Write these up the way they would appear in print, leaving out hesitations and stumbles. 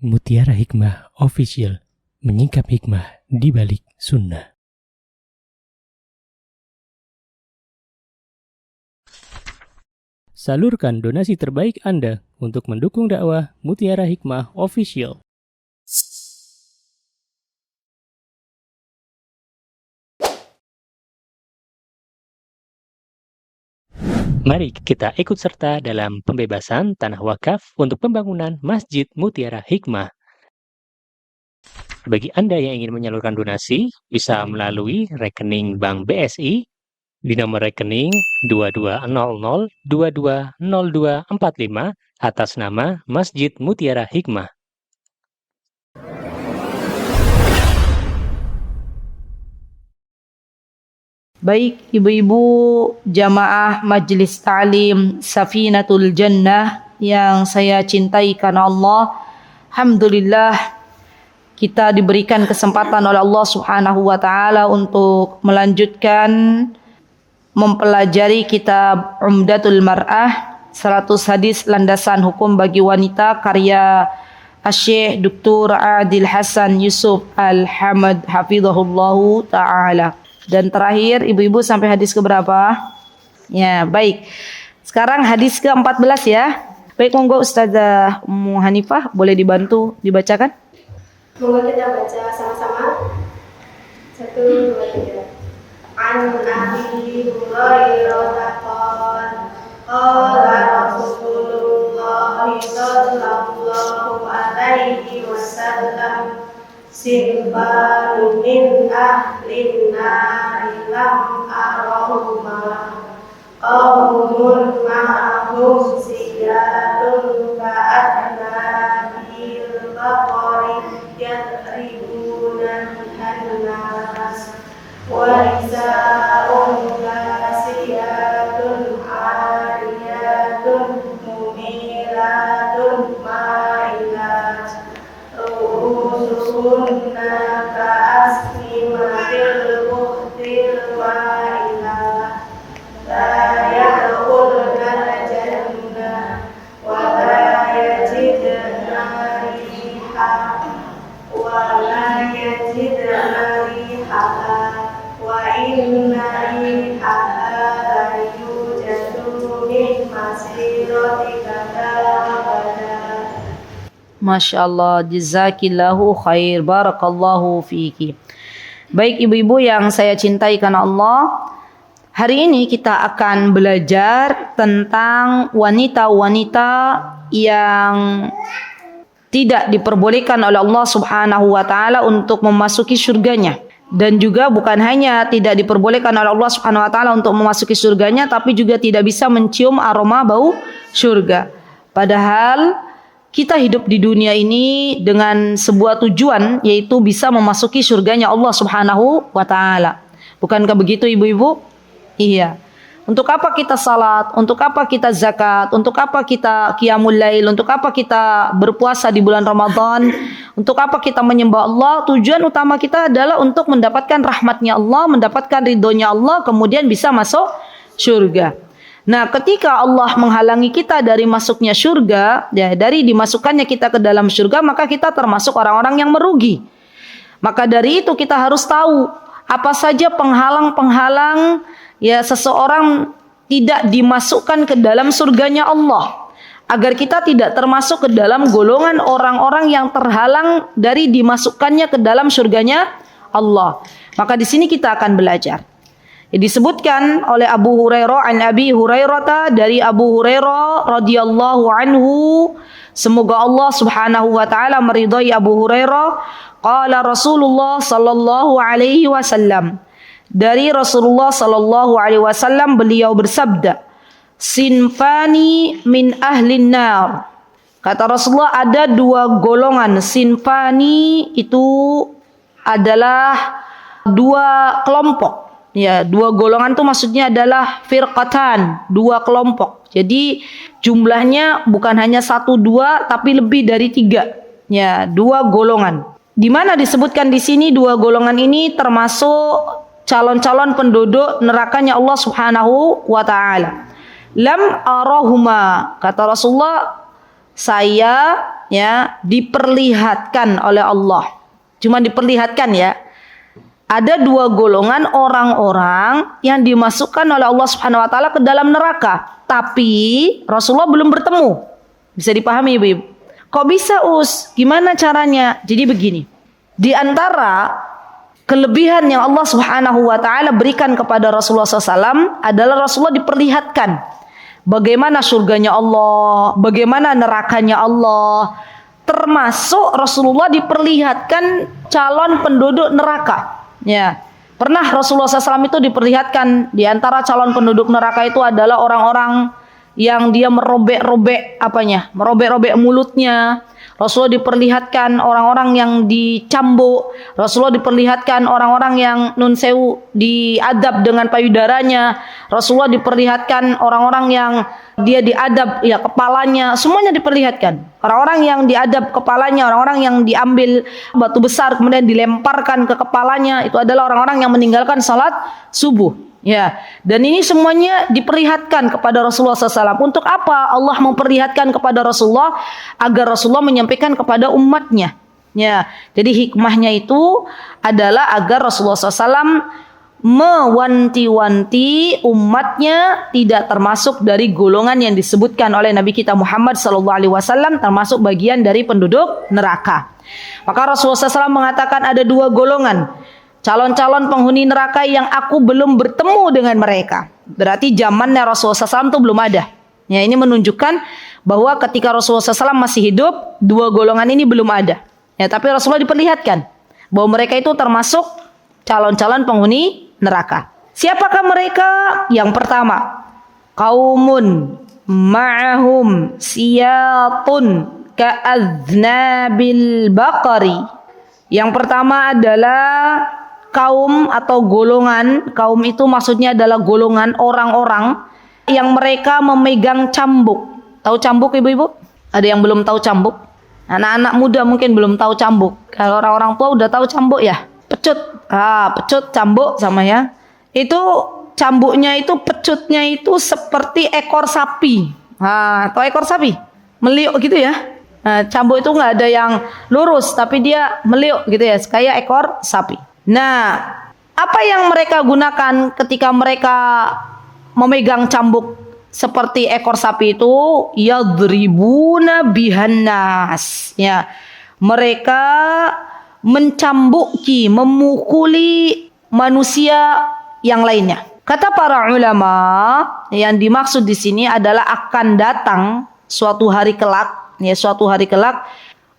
Mutiara Hikmah Official, menyingkap hikmah di balik sunnah. Salurkan donasi terbaik Anda untuk mendukung dakwah Mutiara Hikmah Official. Mari kita ikut serta dalam pembebasan tanah wakaf untuk pembangunan Masjid Mutiara Hikmah. Bagi Anda yang ingin menyalurkan donasi, bisa melalui rekening Bank BSI di nomor rekening 2200220245 atas nama Masjid Mutiara Hikmah. Baik ibu-ibu jamaah Majelis Ta'lim Safinatul Jannah yang saya cintai karena Allah, alhamdulillah kita diberikan kesempatan oleh Allah Subhanahu wa taala untuk melanjutkan mempelajari kitab Umdatul Mar'ah, 100 hadis landasan hukum bagi wanita, karya Asy-Syaikh Dr. Adil Hasan Yusuf Al-Hamad hafizahullahu taala. Dan terakhir ibu-ibu sampai hadis ke berapa? Ya, baik. Sekarang hadis ke-14 ya. Baik, monggo Ustazah Ummu Hanifah boleh dibantu dibacakan? Monggo kita baca sama-sama. 1, 2, 3. An Abi Hurairah qala Rasulullah sallallahu alaihi wasallam sinfanu min ahlin nari lam arahuma qawmun ma'ahum siyatun ka'adna bil baqari yadribuna bihannas wa isa'un kasiyatun ariyatun mumilatun ma'ilat ru'usuhunna ka'asnimatil buhtil wa'ilah la yadkhulna al-jannah wa la yajidna riha wa la yajidna rihaha wa inna rihaha la yujadu min masirati kadha. Masya Allah, jazakillahu khair, barakallahu fiki. Baik ibu-ibu yang saya cintai karena Allah, hari ini kita akan belajar tentang wanita-wanita yang tidak diperbolehkan oleh Allah Subhanahu wa taala untuk memasuki surganya. Dan juga bukan hanya tidak diperbolehkan oleh Allah Subhanahu wa taala untuk memasuki surganya, tapi juga tidak bisa mencium aroma bau surga. Padahal kita hidup di dunia ini dengan sebuah tujuan, yaitu bisa memasuki surganya Allah Subhanahu wa taala. Bukankah begitu ibu-ibu? Iya. Untuk apa kita salat? Untuk apa kita zakat? Untuk apa kita qiyamul lail? Untuk apa kita berpuasa di bulan Ramadan? Untuk apa kita menyembah Allah? Tujuan utama kita adalah untuk mendapatkan rahmatnya Allah, mendapatkan ridhonya Allah, kemudian bisa masuk surga. Nah, ketika Allah menghalangi kita dari masuknya surga, ya, dari dimasukkannya kita ke dalam surga, maka kita termasuk orang-orang yang merugi. Maka dari itu kita harus tahu apa saja penghalang-penghalang ya seseorang tidak dimasukkan ke dalam surganya Allah, agar kita tidak termasuk ke dalam golongan orang-orang yang terhalang dari dimasukkannya ke dalam surganya Allah. Maka di sini kita akan belajar. Disebutkan oleh Abu Hurairah an Abi Hurairah, dari Abu Hurairah radhiyallahu anhu, semoga Allah Subhanahu wa taala meridhai Abu Hurairah, qala Rasulullah sallallahu alaihi wasallam, dari Rasulullah sallallahu alaihi wasallam beliau bersabda, sinfani min ahlin nar. Kata Rasulullah, ada dua golongan. Sinfani itu adalah dua kelompok. Ya, dua golongan itu maksudnya adalah firqatan, dua kelompok. Jadi jumlahnya bukan hanya 1, 2, tapi lebih dari 3. Ya, dua golongan. Di mana disebutkan di sini dua golongan ini termasuk calon-calon penduduk nerakanya Allah Subhanahu wa taala. Lam arahuma, kata Rasulullah, saya ya diperlihatkan oleh Allah. Cuma diperlihatkan ya. Ada dua golongan orang-orang yang dimasukkan oleh Allah Subhanahu wa taala ke dalam neraka, tapi Rasulullah belum bertemu. Bisa dipahami Ibu-ibu? Kok bisa Us? Gimana caranya? Jadi begini. Di antara kelebihan yang Allah Subhanahu wa taala berikan kepada Rasulullah SAW adalah Rasulullah diperlihatkan bagaimana surganya Allah, bagaimana nerakanya Allah. Termasuk Rasulullah diperlihatkan calon penduduk neraka. Ya, pernah Rasulullah SAW itu diperlihatkan di antara calon penduduk neraka itu adalah orang-orang yang dia merobek-robek merobek-robek mulutnya. Rasulullah diperlihatkan orang-orang yang dicambuk. Rasulullah diperlihatkan orang-orang yang nun sewu diadab dengan payudaranya. Rasulullah diperlihatkan orang-orang yang dia diadab ya kepalanya, semuanya diperlihatkan. Orang-orang yang diadab kepalanya, orang-orang yang diambil batu besar kemudian dilemparkan ke kepalanya, itu adalah orang-orang yang meninggalkan salat subuh. Ya, dan ini semuanya diperlihatkan kepada Rasulullah SAW. Untuk apa Allah memperlihatkan kepada Rasulullah? Agar Rasulullah menyampaikan kepada umatnya. Ya, jadi hikmahnya itu adalah agar Rasulullah SAW mewanti-wanti umatnya tidak termasuk dari golongan yang disebutkan oleh Nabi kita Muhammad SAW, termasuk bagian dari penduduk neraka. Maka Rasulullah SAW mengatakan ada dua golongan calon-calon penghuni neraka yang aku belum bertemu dengan mereka. Berarti zamannya Rasulullah SAW itu belum ada. Ya, ini menunjukkan bahwa ketika Rasulullah SAW masih hidup, dua golongan ini belum ada. Ya, tapi Rasulullah diperlihatkan bahwa mereka itu termasuk calon-calon penghuni neraka. Siapakah mereka? Yang pertama, qaumun ma'ahum siyatun ka'adznabil baqari. Yang pertama adalah kaum atau golongan. Kaum itu maksudnya adalah golongan orang-orang yang mereka memegang cambuk. Tahu cambuk ibu-ibu? Ada yang belum tahu cambuk? Anak-anak muda mungkin belum tahu cambuk. Kalau orang-orang tua udah tahu cambuk ya? Pecut. Pecut, cambuk sama ya. Itu cambuknya itu, pecutnya itu seperti ekor sapi. Tahu ekor sapi? Meliuk gitu ya. Cambuk itu nggak ada yang lurus, tapi dia meliuk gitu ya, kayak ekor sapi. Nah, apa yang mereka gunakan ketika mereka memegang cambuk seperti ekor sapi itu? Yadribuna bihannas. Ya, mereka mencambuki, memukuli manusia yang lainnya. Kata para ulama, yang dimaksud di sini adalah akan datang suatu hari kelak, ya suatu hari kelak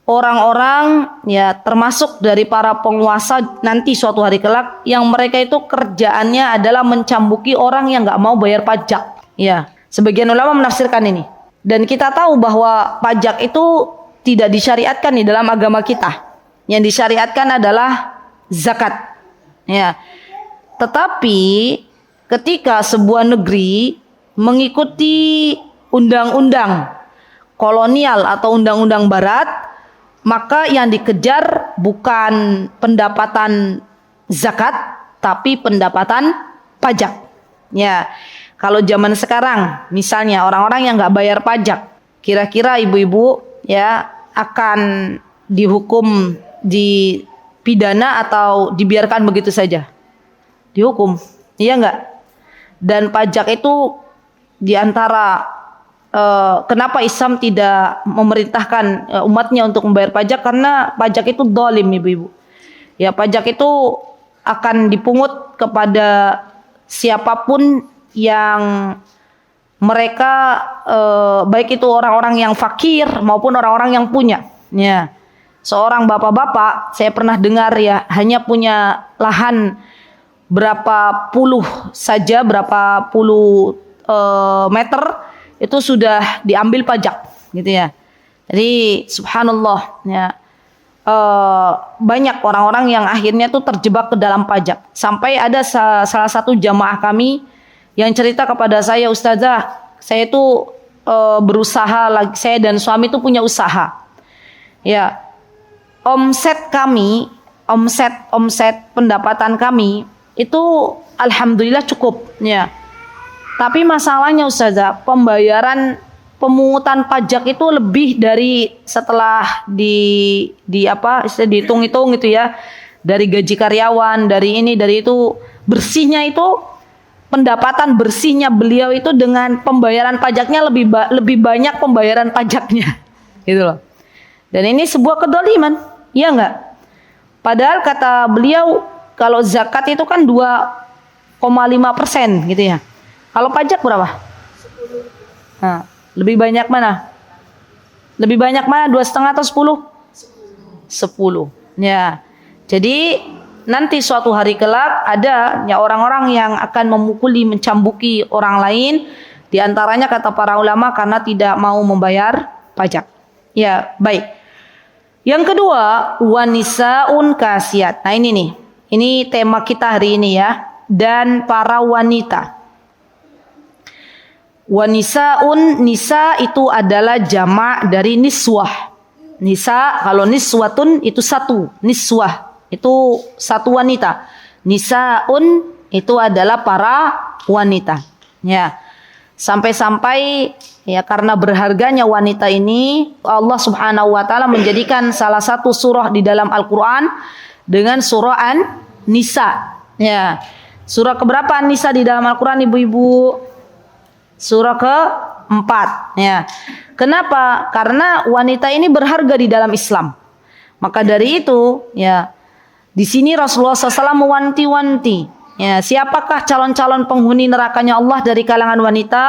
orang-orang ya termasuk dari para penguasa nanti suatu hari kelak yang mereka itu kerjaannya adalah mencambuki orang yang nggak mau bayar pajak. Ya, sebagian ulama menafsirkan ini. Dan kita tahu bahwa pajak itu tidak disyariatkan di dalam agama kita. Yang disyariatkan adalah zakat. Ya. Tetapi ketika sebuah negeri mengikuti undang-undang kolonial atau undang-undang barat, maka yang dikejar bukan pendapatan zakat, tapi pendapatan pajak. Ya, kalau zaman sekarang, misalnya orang-orang yang nggak bayar pajak, kira-kira ibu-ibu ya akan dihukum, dipidana atau dibiarkan begitu saja? Dihukum, iya nggak? Dan pajak itu diantara kenapa Islam tidak memerintahkan umatnya untuk membayar pajak, karena pajak itu zalim ibu-ibu. Ya, pajak itu akan dipungut kepada siapapun yang mereka baik itu orang-orang yang fakir maupun orang-orang yang punya. Ya, seorang bapak-bapak saya pernah dengar ya hanya punya lahan berapa puluh saja, berapa puluh meter itu sudah diambil pajak, gitu ya. Jadi subhanallah ya, banyak orang-orang yang akhirnya tuh terjebak ke dalam pajak. Sampai ada salah satu jamaah kami yang cerita kepada saya, Ustazah, saya itu berusaha lagi, saya dan suami itu punya usaha. Ya, omset kami, omset pendapatan kami itu alhamdulillah cukup ya. Tapi masalahnya Ustazah, pembayaran pemungutan pajak itu lebih dari setelah dihitung-hitung gitu ya, dari gaji karyawan, dari ini, dari itu, bersihnya itu, pendapatan bersihnya beliau itu dengan pembayaran pajaknya lebih banyak pembayaran pajaknya, gitu loh. Dan ini sebuah kedoliman, ya enggak? Padahal kata beliau kalau zakat itu kan 2,5% gitu ya. Kalau pajak berapa? 10. Nah, lebih banyak mana? Lebih banyak mana? 2,5 atau 10? 10. Ya. Jadi nanti suatu hari kelak ada ya orang-orang yang akan memukuli, mencambuki orang lain. Di antaranya kata para ulama karena tidak mau membayar pajak. Ya, baik. Yang kedua, wanisaun kasiat. Nah ini nih. Ini tema kita hari ini ya. Dan para wanita. Wanisaun, nisa itu adalah jamak dari niswah. Nisa, kalau niswatun itu satu, niswah itu satu wanita. Nisaun itu adalah para wanita. Ya. Sampai-sampai ya karena berharganya wanita ini, Allah Subhanahu wa taala menjadikan salah satu surah di dalam Al-Qur'an dengan surah An-Nisa. Ya. Surah keberapa An-Nisa di dalam Al-Qur'an ibu-ibu? Surah ke-4 ya. Kenapa? Karena wanita ini berharga di dalam Islam. Maka dari itu ya, di sini Rasulullah SAW mewanti-wanti ya, siapakah calon-calon penghuni nerakanya Allah dari kalangan wanita?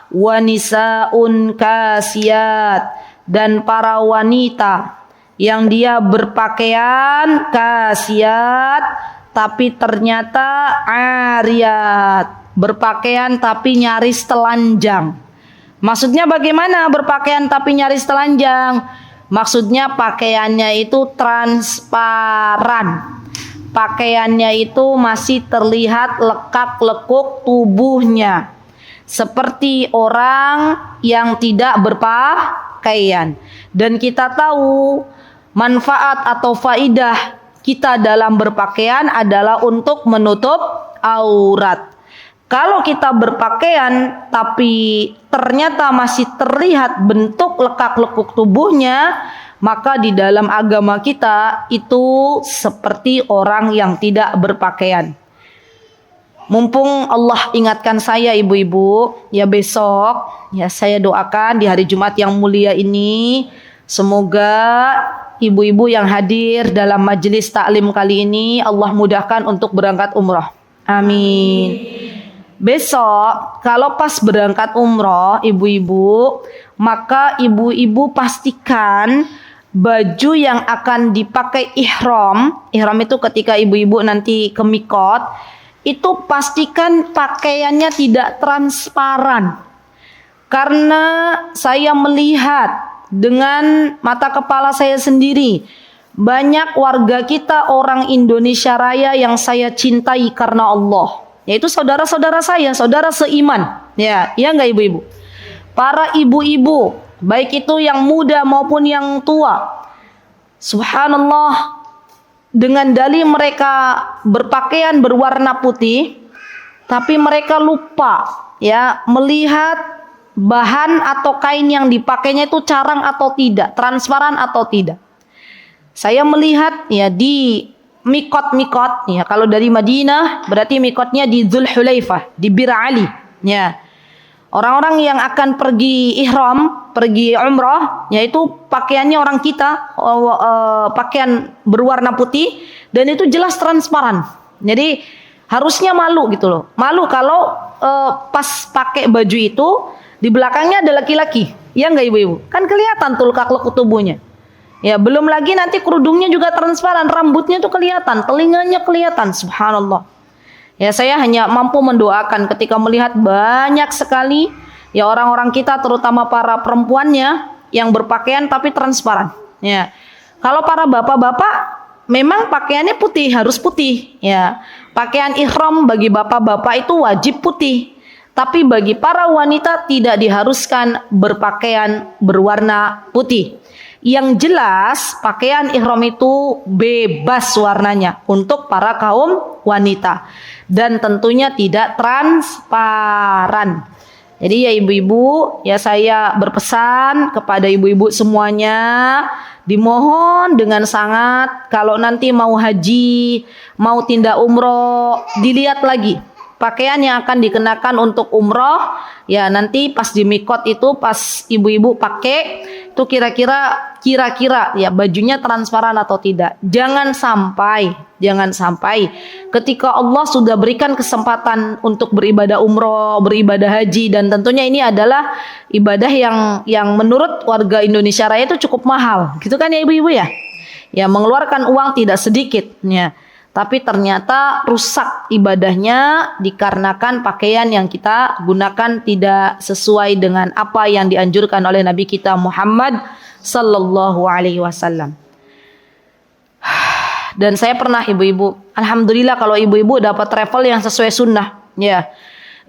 Wanisaun kasiyat, dan para wanita yang dia berpakaian kasiyat tapi ternyata ariyat, berpakaian tapi nyaris telanjang. Maksudnya bagaimana berpakaian tapi nyaris telanjang? Maksudnya pakaiannya itu transparan. Pakaiannya itu masih terlihat lekak-lekuk tubuhnya. Seperti orang yang tidak berpakaian. Dan kita tahu manfaat atau faidah kita dalam berpakaian adalah untuk menutup aurat. Kalau kita berpakaian tapi ternyata masih terlihat bentuk lekak-lekuk tubuhnya, maka di dalam agama kita itu seperti orang yang tidak berpakaian. Mumpung Allah ingatkan saya ibu-ibu, ya besok ya saya doakan di hari Jumat yang mulia ini, semoga ibu-ibu yang hadir dalam majelis taklim kali ini Allah mudahkan untuk berangkat umrah. Amin. Besok kalau pas berangkat umroh ibu-ibu, maka ibu-ibu pastikan baju yang akan dipakai ihram itu ketika ibu-ibu nanti ke mikot, itu pastikan pakaiannya tidak transparan. Karena saya melihat dengan mata kepala saya sendiri, banyak warga kita orang Indonesia Raya yang saya cintai karena Allah, yaitu saudara-saudara saya, saudara seiman. Ya enggak ibu-ibu? Para ibu-ibu, baik itu yang muda maupun yang tua. Subhanallah, dengan dalih mereka berpakaian berwarna putih, tapi mereka lupa ya melihat bahan atau kain yang dipakainya itu carang atau tidak, transparan atau tidak. Saya melihat ya di mikot ya, kalau dari Madinah berarti mikotnya di Dzulhulaifah, di Bir Ali ya. Orang-orang yang akan pergi ihram, pergi umrah, yaitu pakaiannya orang kita pakaian berwarna putih dan itu jelas transparan. Jadi harusnya malu gitu loh. Malu kalau pas pakai baju itu di belakangnya ada laki-laki. Ya enggak ibu-ibu? Kan kelihatan tuh lekak-lekuk tubuhnya. Ya, belum lagi nanti kerudungnya juga transparan, rambutnya tuh kelihatan, telinganya kelihatan, subhanallah. Ya, saya hanya mampu mendoakan ketika melihat banyak sekali ya orang-orang kita terutama para perempuannya yang berpakaian tapi transparan. Ya. Kalau para bapak-bapak memang pakaiannya putih, harus putih, ya. Pakaian ihram bagi bapak-bapak itu wajib putih. Tapi bagi para wanita tidak diharuskan berpakaian berwarna putih. Yang jelas pakaian ihram itu bebas warnanya untuk para kaum wanita dan tentunya tidak transparan. Jadi ya ibu-ibu, ya saya berpesan kepada ibu-ibu semuanya, dimohon dengan sangat kalau nanti mau haji, mau tindak umroh, dilihat lagi pakaian yang akan dikenakan untuk umroh. Ya nanti pas di mikot itu, pas ibu-ibu pakai itu kira-kira ya bajunya transparan atau tidak. Jangan sampai ketika Allah sudah berikan kesempatan untuk beribadah umroh, beribadah haji, dan tentunya ini adalah ibadah yang menurut warga Indonesia Raya itu cukup mahal, gitu kan ya ibu-ibu ya? Ya mengeluarkan uang tidak sedikit ya. Tapi ternyata rusak ibadahnya dikarenakan pakaian yang kita gunakan tidak sesuai dengan apa yang dianjurkan oleh Nabi kita Muhammad sallallahu alaihi wasallam. Dan saya pernah ibu-ibu, alhamdulillah kalau ibu-ibu dapat travel yang sesuai sunnah, ya.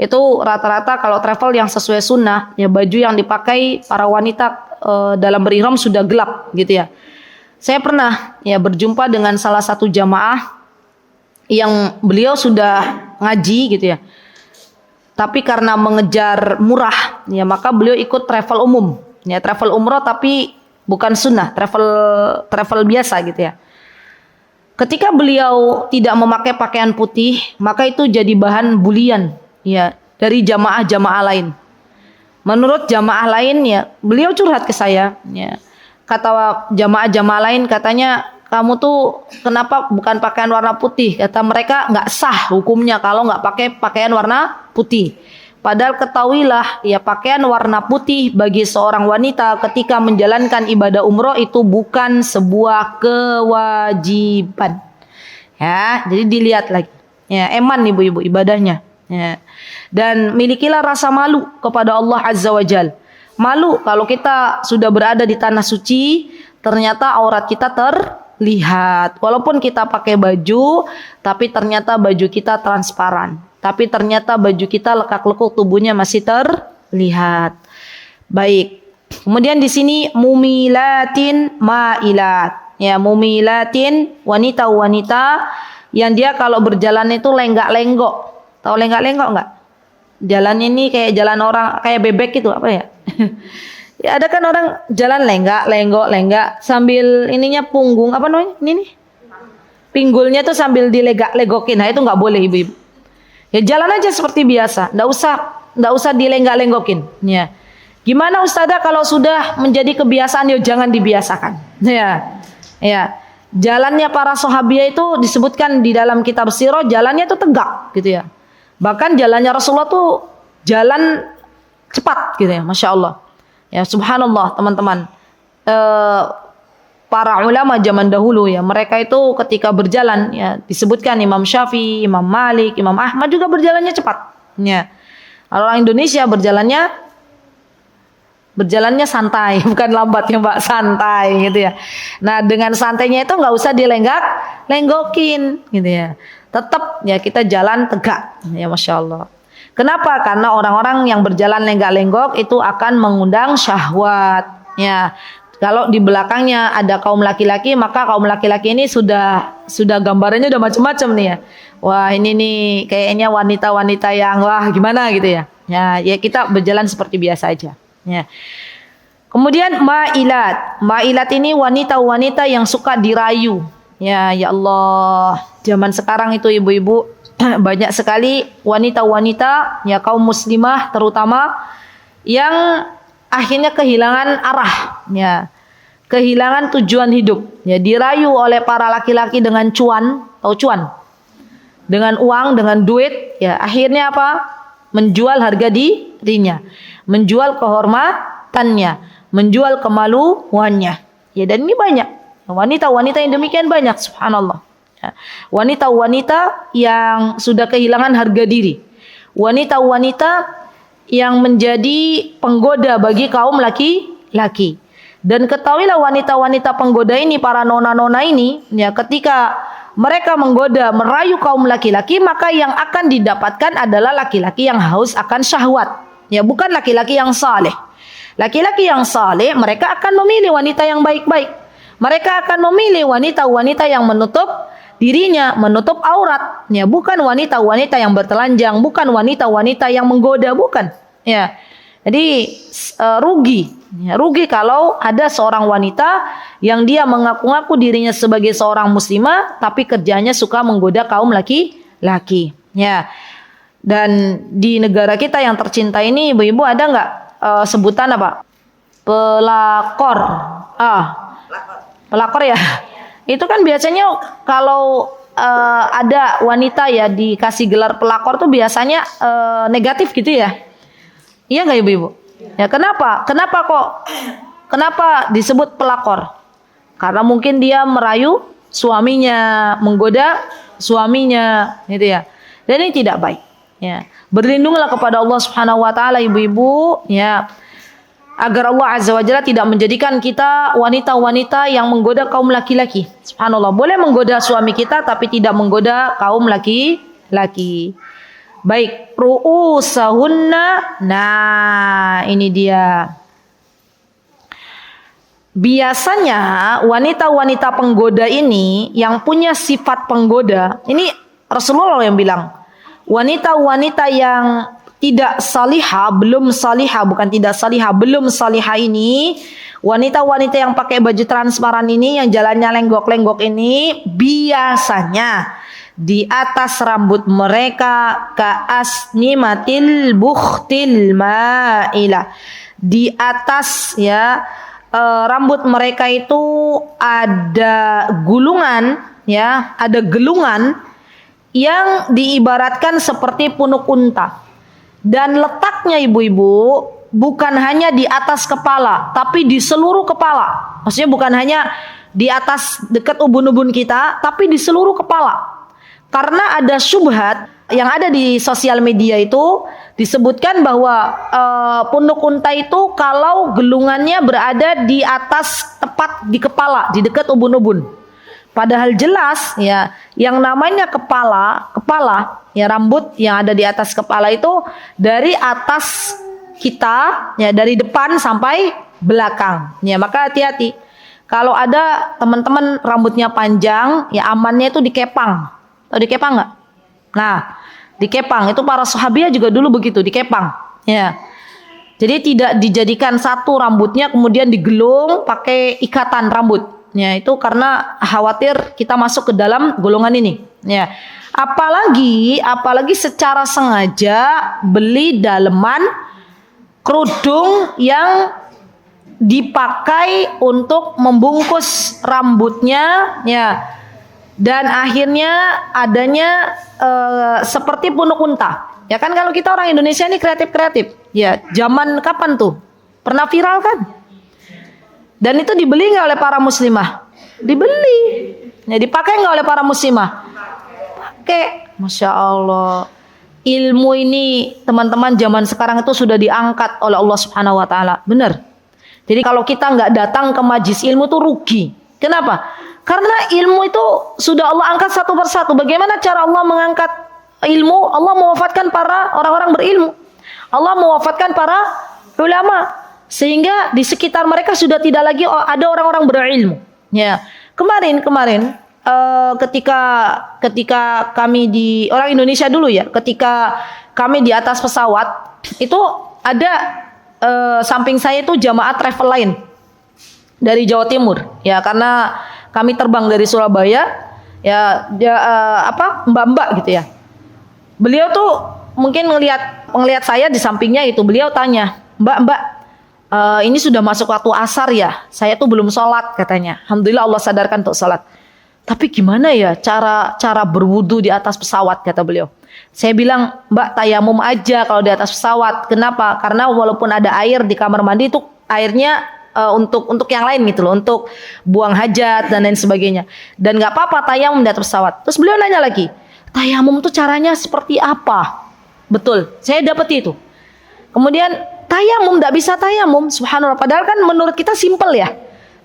Itu rata-rata kalau travel yang sesuai sunnah, ya baju yang dipakai para wanita dalam berihram sudah gelap gitu ya. Saya pernah ya berjumpa dengan salah satu jamaah yang beliau sudah ngaji gitu ya. Tapi karena mengejar murah, ya maka beliau ikut travel umum, ya travel umroh tapi bukan sunnah, travel biasa gitu ya. Ketika beliau tidak memakai pakaian putih, maka itu jadi bahan bulian ya dari jamaah-jamaah lain. Menurut jamaah lain ya, beliau curhat ke saya ya. Kata jamaah-jamaah lain katanya, kamu tuh kenapa bukan pakaian warna putih? Kata mereka nggak sah hukumnya kalau nggak pakai pakaian warna putih. Padahal ketahuilah ya pakaian warna putih bagi seorang wanita ketika menjalankan ibadah umroh itu bukan sebuah kewajiban. Ya, jadi dilihat lagi. Ya, eman ibu-ibu ibadahnya. Ya. Dan milikilah rasa malu kepada Allah Azza wa Jal. Malu kalau kita sudah berada di tanah suci, ternyata aurat kita terlihat. Walaupun kita pakai baju, tapi ternyata baju kita transparan. Tapi ternyata baju kita lekak-lekuk, tubuhnya masih terlihat. Baik. Kemudian di sini mumilatin mailat. Ya, mumilatin wanita-wanita yang dia kalau berjalan itu lenggak-lenggok. Tahu lenggak-lenggok enggak? Jalan ini kayak jalan orang kayak bebek gitu, apa ya? Ya ada kan orang jalan lenggak sambil ininya punggung apa namanya? Ini nih. Pinggulnya tuh sambil dilegak-legokin. Nah, itu enggak boleh ibu-ibu. Ya jalan aja seperti biasa, enggak usah dilenggak-lenggokin. Ya. Gimana Ustazah kalau sudah menjadi kebiasaan, ya jangan dibiasakan. Ya. Ya. Jalannya para sahabiah itu disebutkan di dalam kitab sirah, jalannya itu tegak gitu ya. Bahkan jalannya Rasulullah tuh jalan cepat gitu ya, Masya Allah. Ya subhanallah teman-teman. Para ulama zaman dahulu ya, mereka itu ketika berjalan ya disebutkan Imam Syafi'i, Imam Malik, Imam Ahmad juga berjalannya cepat. Ya. Orang Indonesia berjalannya santai, bukan lambat ya Mbak, santai gitu ya. Nah dengan santainya itu nggak usah dilenggak-lenggokin gitu ya. Tetap ya kita jalan tegak ya Masya Allah. Kenapa? Karena orang-orang yang berjalan lenggak-lenggok itu akan mengundang syahwat ya. Kalau di belakangnya ada kaum laki-laki, maka kaum laki-laki ini sudah gambarannya udah macam-macam nih ya. Wah ini nih kayaknya wanita-wanita yang wah gimana gitu ya. Ya kita berjalan seperti biasa aja. Ya. Kemudian ma'ilat ini wanita-wanita yang suka dirayu. Ya Allah, zaman sekarang itu ibu-ibu banyak sekali wanita-wanita ya kaum muslimah terutama yang akhirnya kehilangan arah, ya, kehilangan tujuan hidup, ya, dirayu oleh para laki-laki dengan cuan, tahu cuan, dengan uang, dengan duit, ya, akhirnya apa? Menjual harga dirinya, menjual kehormatannya, menjual kemaluannya, ya, dan ini banyak wanita-wanita yang demikian banyak, subhanallah, ya. Wanita-wanita yang sudah kehilangan harga diri, wanita-wanita yang menjadi penggoda bagi kaum laki-laki. Dan ketahuilah wanita-wanita penggoda ini, para nona-nona ini, ya, ketika mereka menggoda, merayu kaum laki-laki, maka yang akan didapatkan adalah laki-laki yang haus akan syahwat, ya, bukan laki-laki yang saleh. Laki-laki yang saleh mereka akan memilih wanita yang baik-baik. Mereka akan memilih wanita-wanita yang menutup dirinya, menutup aurat, ya, bukan wanita-wanita yang bertelanjang, bukan wanita-wanita yang menggoda, bukan. Ya. Jadi rugi. Ya, rugi kalau ada seorang wanita yang dia mengaku-ngaku dirinya sebagai seorang muslimah tapi kerjanya suka menggoda kaum laki-laki. Ya. Dan di negara kita yang tercinta ini, ibu-ibu, ada nggak sebutan apa? Pelakor. Pelakor ya. Itu kan biasanya kalau ada wanita ya dikasih gelar pelakor tuh biasanya negatif gitu ya. Iya nggak ibu-ibu? Ya kenapa? Kenapa disebut pelakor? Karena mungkin dia merayu suaminya, menggoda suaminya, gitu ya. Dan ini tidak baik. Ya, berlindunglah kepada Allah Subhanahu Wa Taala, ibu-ibu, ya, agar Allah Azza wa Jalla tidak menjadikan kita wanita-wanita yang menggoda kaum laki-laki. Subhanallah, boleh menggoda suami kita tapi tidak menggoda kaum laki-laki. Baik, ru'usahunna. Nah, ini dia. Biasanya wanita-wanita penggoda ini yang punya sifat penggoda, ini Rasulullah yang bilang, wanita-wanita yang tidak salihah, belum salihah, bukan tidak salihah, belum salihah ini, wanita-wanita yang pakai baju transparan ini, yang jalannya lenggok-lenggok ini, biasanya di atas rambut mereka ka'asnimatil bukhtil ma'ilah. Di atas ya rambut mereka itu ada gulungan ya, ada gelungan yang diibaratkan seperti punuk unta. Dan letaknya ibu-ibu bukan hanya di atas kepala, tapi di seluruh kepala. Maksudnya bukan hanya di atas dekat ubun-ubun kita, tapi di seluruh kepala. Karena ada syubhat yang ada di sosial media itu disebutkan bahwa punuk unta itu kalau gelungannya berada di atas tepat di kepala, di dekat ubun-ubun. Padahal jelas ya, yang namanya kepala ya, rambut yang ada di atas kepala itu dari atas kita ya, dari depan sampai belakang. Ya, maka hati-hati. Kalau ada teman-teman rambutnya panjang, ya amannya itu dikepang. Tahu dikepang nggak? Nah, dikepang itu para sahabiah juga dulu begitu, dikepang. Ya. Jadi tidak dijadikan satu rambutnya kemudian digelung pakai ikatan rambut. Ya, itu karena khawatir kita masuk ke dalam golongan ini. Ya. Apalagi secara sengaja beli daleman kerudung yang dipakai untuk membungkus rambutnya, ya. Dan akhirnya adanya seperti punuk unta. Ya kan kalau kita orang Indonesia ini kreatif-kreatif. Ya, zaman kapan tuh? Pernah viral kan? Dan itu dibeli nggak oleh para muslimah? Dibeli. Ya, dipakai nggak oleh para muslimah? Pakai. Masya Allah. Ilmu ini teman-teman zaman sekarang itu sudah diangkat oleh Allah Subhanahu Wa Taala. Benar. Jadi kalau kita nggak datang ke majlis ilmu tuh rugi. Kenapa? Karena ilmu itu sudah Allah angkat satu persatu. Bagaimana cara Allah mengangkat ilmu? Allah mewafatkan para orang-orang berilmu. Allah mewafatkan para ulama. Sehingga di sekitar mereka sudah tidak lagi ada orang-orang berilmu. Ya, kemarin ketika kami di orang Indonesia dulu ya, ketika kami di atas pesawat itu ada samping saya itu jamaah travel line dari Jawa Timur. Ya, karena kami terbang dari Surabaya, ya mbak-mbak gitu ya. Beliau tuh mungkin ngelihat saya di sampingnya itu, beliau tanya, Mbak, ini sudah masuk waktu asar ya? Saya tuh belum sholat katanya. Alhamdulillah Allah sadarkan untuk sholat. Tapi gimana ya cara berwudu di atas pesawat, kata beliau. Saya bilang, Mbak, tayamum aja kalau di atas pesawat. Kenapa? Karena walaupun ada air di kamar mandi itu airnya untuk yang lain gitu loh, untuk buang hajat dan lain sebagainya. Dan nggak apa-apa tayamum di atas pesawat. Terus beliau nanya lagi, tayamum tuh caranya seperti apa? Betul, saya dapat itu. Kemudian tayamum, nggak bisa tayamum, subhanallah. Padahal kan menurut kita simpel ya.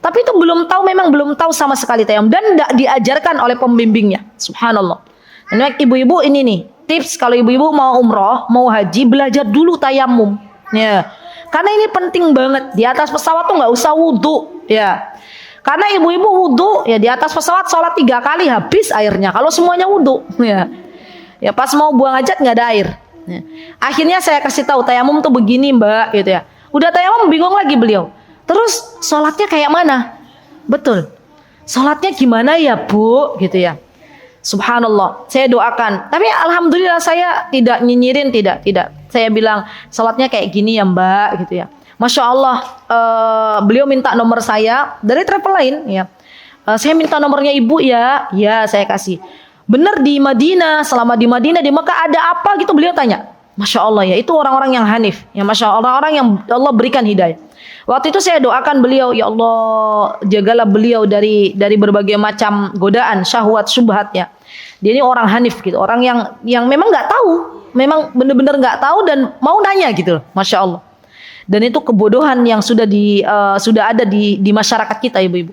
Tapi itu belum tahu sama sekali tayamum dan nggak diajarkan oleh pembimbingnya, subhanallah. Nah, ibu-ibu ini nih tips, kalau ibu-ibu mau umroh, mau haji, belajar dulu tayamum. Ya. Karena ini penting banget. Di atas pesawat tuh nggak usah wudhu, ya. Karena ibu-ibu wudhu, ya di atas pesawat sholat 3 kali habis airnya. Kalau semuanya wudhu, ya. Ya pas mau buang hajat nggak ada air. Ya. Akhirnya saya kasih tahu tayamum tuh begini Mbak gitu ya. Udah tayamum bingung lagi beliau. Terus sholatnya kayak mana? Betul. Sholatnya gimana ya Bu gitu ya. Subhanallah, saya doakan. Tapi alhamdulillah saya tidak nyinyirin, tidak. Saya bilang sholatnya kayak gini ya Mbak gitu ya. Masya Allah, beliau minta nomor saya dari travel lain ya. Saya minta nomornya ibu ya. Ya saya kasih. Benar di Madinah, selama di Madinah, di Mekah ada apa gitu beliau tanya. Masya Allah ya, itu orang-orang yang hanif. Ya Masya Allah, orang-orang yang Allah berikan hidayah. Waktu itu saya doakan beliau, ya Allah jagalah beliau dari berbagai macam godaan, syahwat, syubhat ya. Dia ini orang hanif gitu, orang yang memang nggak tahu, memang benar-benar nggak tahu dan mau nanya gitu, Masya Allah. Dan itu kebodohan yang sudah ada di masyarakat kita ibu-ibu.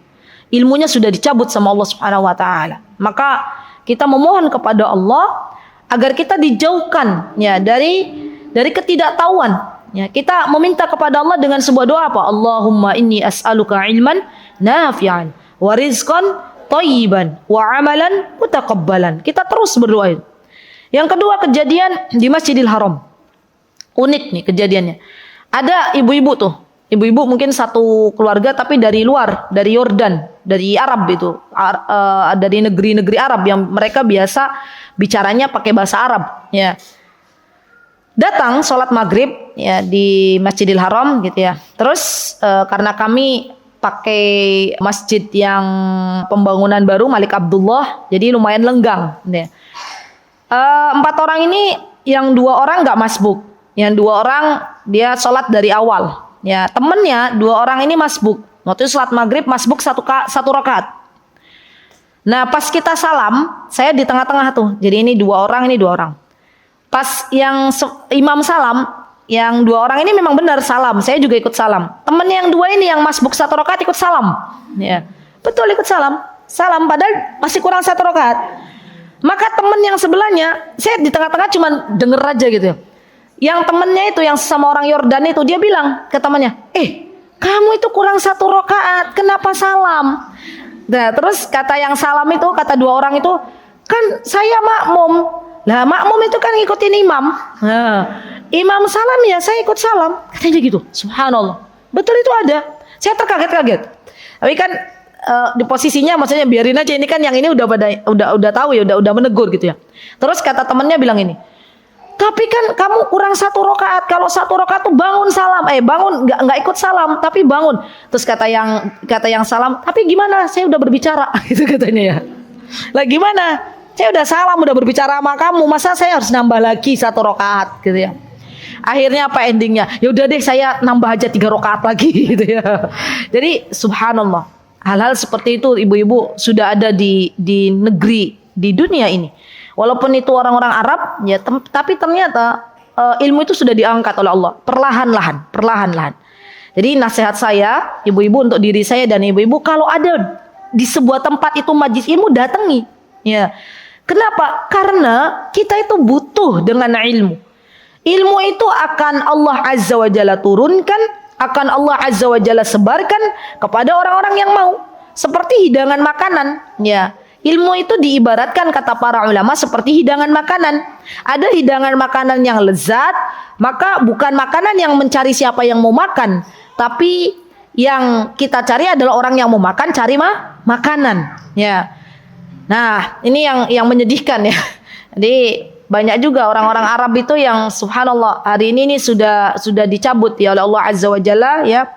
Ilmunya sudah dicabut sama Allah Subhanahu Wa Taala. Maka kita memohon kepada Allah agar kita dijauhkan ya dari ketidaktahuan. Ya, kita meminta kepada Allah dengan sebuah doa apa? Allahumma inni as'aluka ilman nafi'an wa rizqan thayyiban wa amalan mutaqabbalan. Kita terus berdoa itu. Yang kedua kejadian di Masjidil Haram. Unik nih kejadiannya. Ada ibu-ibu tuh. Ibu-ibu mungkin satu keluarga tapi dari luar, dari Yordan, dari Arab itu. Dari negeri-negeri Arab yang mereka biasa bicaranya pakai bahasa Arab, ya. Datang sholat maghrib ya di Masjidil Haram gitu ya. Terus karena kami pakai masjid yang pembangunan baru Malik Abdullah, jadi lumayan lenggang. Ya. 4 orang ini, yang 2 orang nggak masbuk, yang 2 orang dia sholat dari awal. Ya temennya 2 orang ini masbuk. Waktu itu sholat maghrib masbuk satu rakaat. Nah pas kita salam, saya di tengah-tengah tuh. Jadi ini 2 orang, ini 2 orang. Pas yang imam salam, yang 2 orang ini memang benar salam. Saya juga ikut salam. Temen yang 2 ini yang masbuk 1 rakaat ikut salam. Ya, betul ikut salam. Salam padahal masih kurang 1 rakaat. Maka temen yang sebelahnya, saya di tengah-tengah cuma denger aja gitu. Yang temennya itu yang sama orang Yordan itu dia bilang ke temannya, kamu itu kurang 1 rakaat, kenapa salam? Nah terus kata yang salam itu, kata 2 orang itu, kan saya makmum. Lah makmum itu kan ngikutin imam. Nah, imam salam ya saya ikut salam. Katanya gitu. Subhanallah. Betul itu ada. Saya terkaget-kaget. Tapi kan di posisinya maksudnya biarin aja, ini kan yang ini udah tahu ya, udah menegur gitu ya. Terus kata temannya bilang ini. Tapi kan kamu kurang 1 rakaat. Kalau 1 rakaat tuh bangun salam. Bangun nggak ikut salam tapi bangun. Terus kata yang salam, tapi gimana? Saya udah berbicara gitu katanya ya. Lah gimana? Saya udah salam, udah berbicara sama kamu, masa saya harus nambah lagi 1 rakaat gitu ya. Akhirnya apa endingnya? Ya udah deh saya nambah aja 3 rakaat lagi gitu ya. Jadi subhanallah, hal-hal seperti itu ibu-ibu sudah ada di negeri, di dunia ini. Walaupun itu orang-orang Arab ya, tapi ternyata ilmu itu sudah diangkat oleh Allah perlahan-lahan. Jadi nasihat saya ibu-ibu untuk diri saya dan ibu-ibu, kalau ada di sebuah tempat itu majelis ilmu, datangi ya. Kenapa? Karena kita itu butuh dengan ilmu. Ilmu itu akan Allah Azza wa Jalla turunkan, akan Allah Azza wa Jalla sebarkan kepada orang-orang yang mau. Seperti hidangan makanan, ya. Ilmu itu diibaratkan kata para ulama seperti hidangan makanan. Ada hidangan makanan yang lezat, maka bukan makanan yang mencari siapa yang mau makan, tapi yang kita cari adalah orang yang mau makan, cari makanan, ya. Nah, ini yang menyedihkan ya. Jadi banyak juga orang-orang Arab itu yang subhanallah hari ini sudah dicabut ya oleh Allah Azza wa Jalla ya.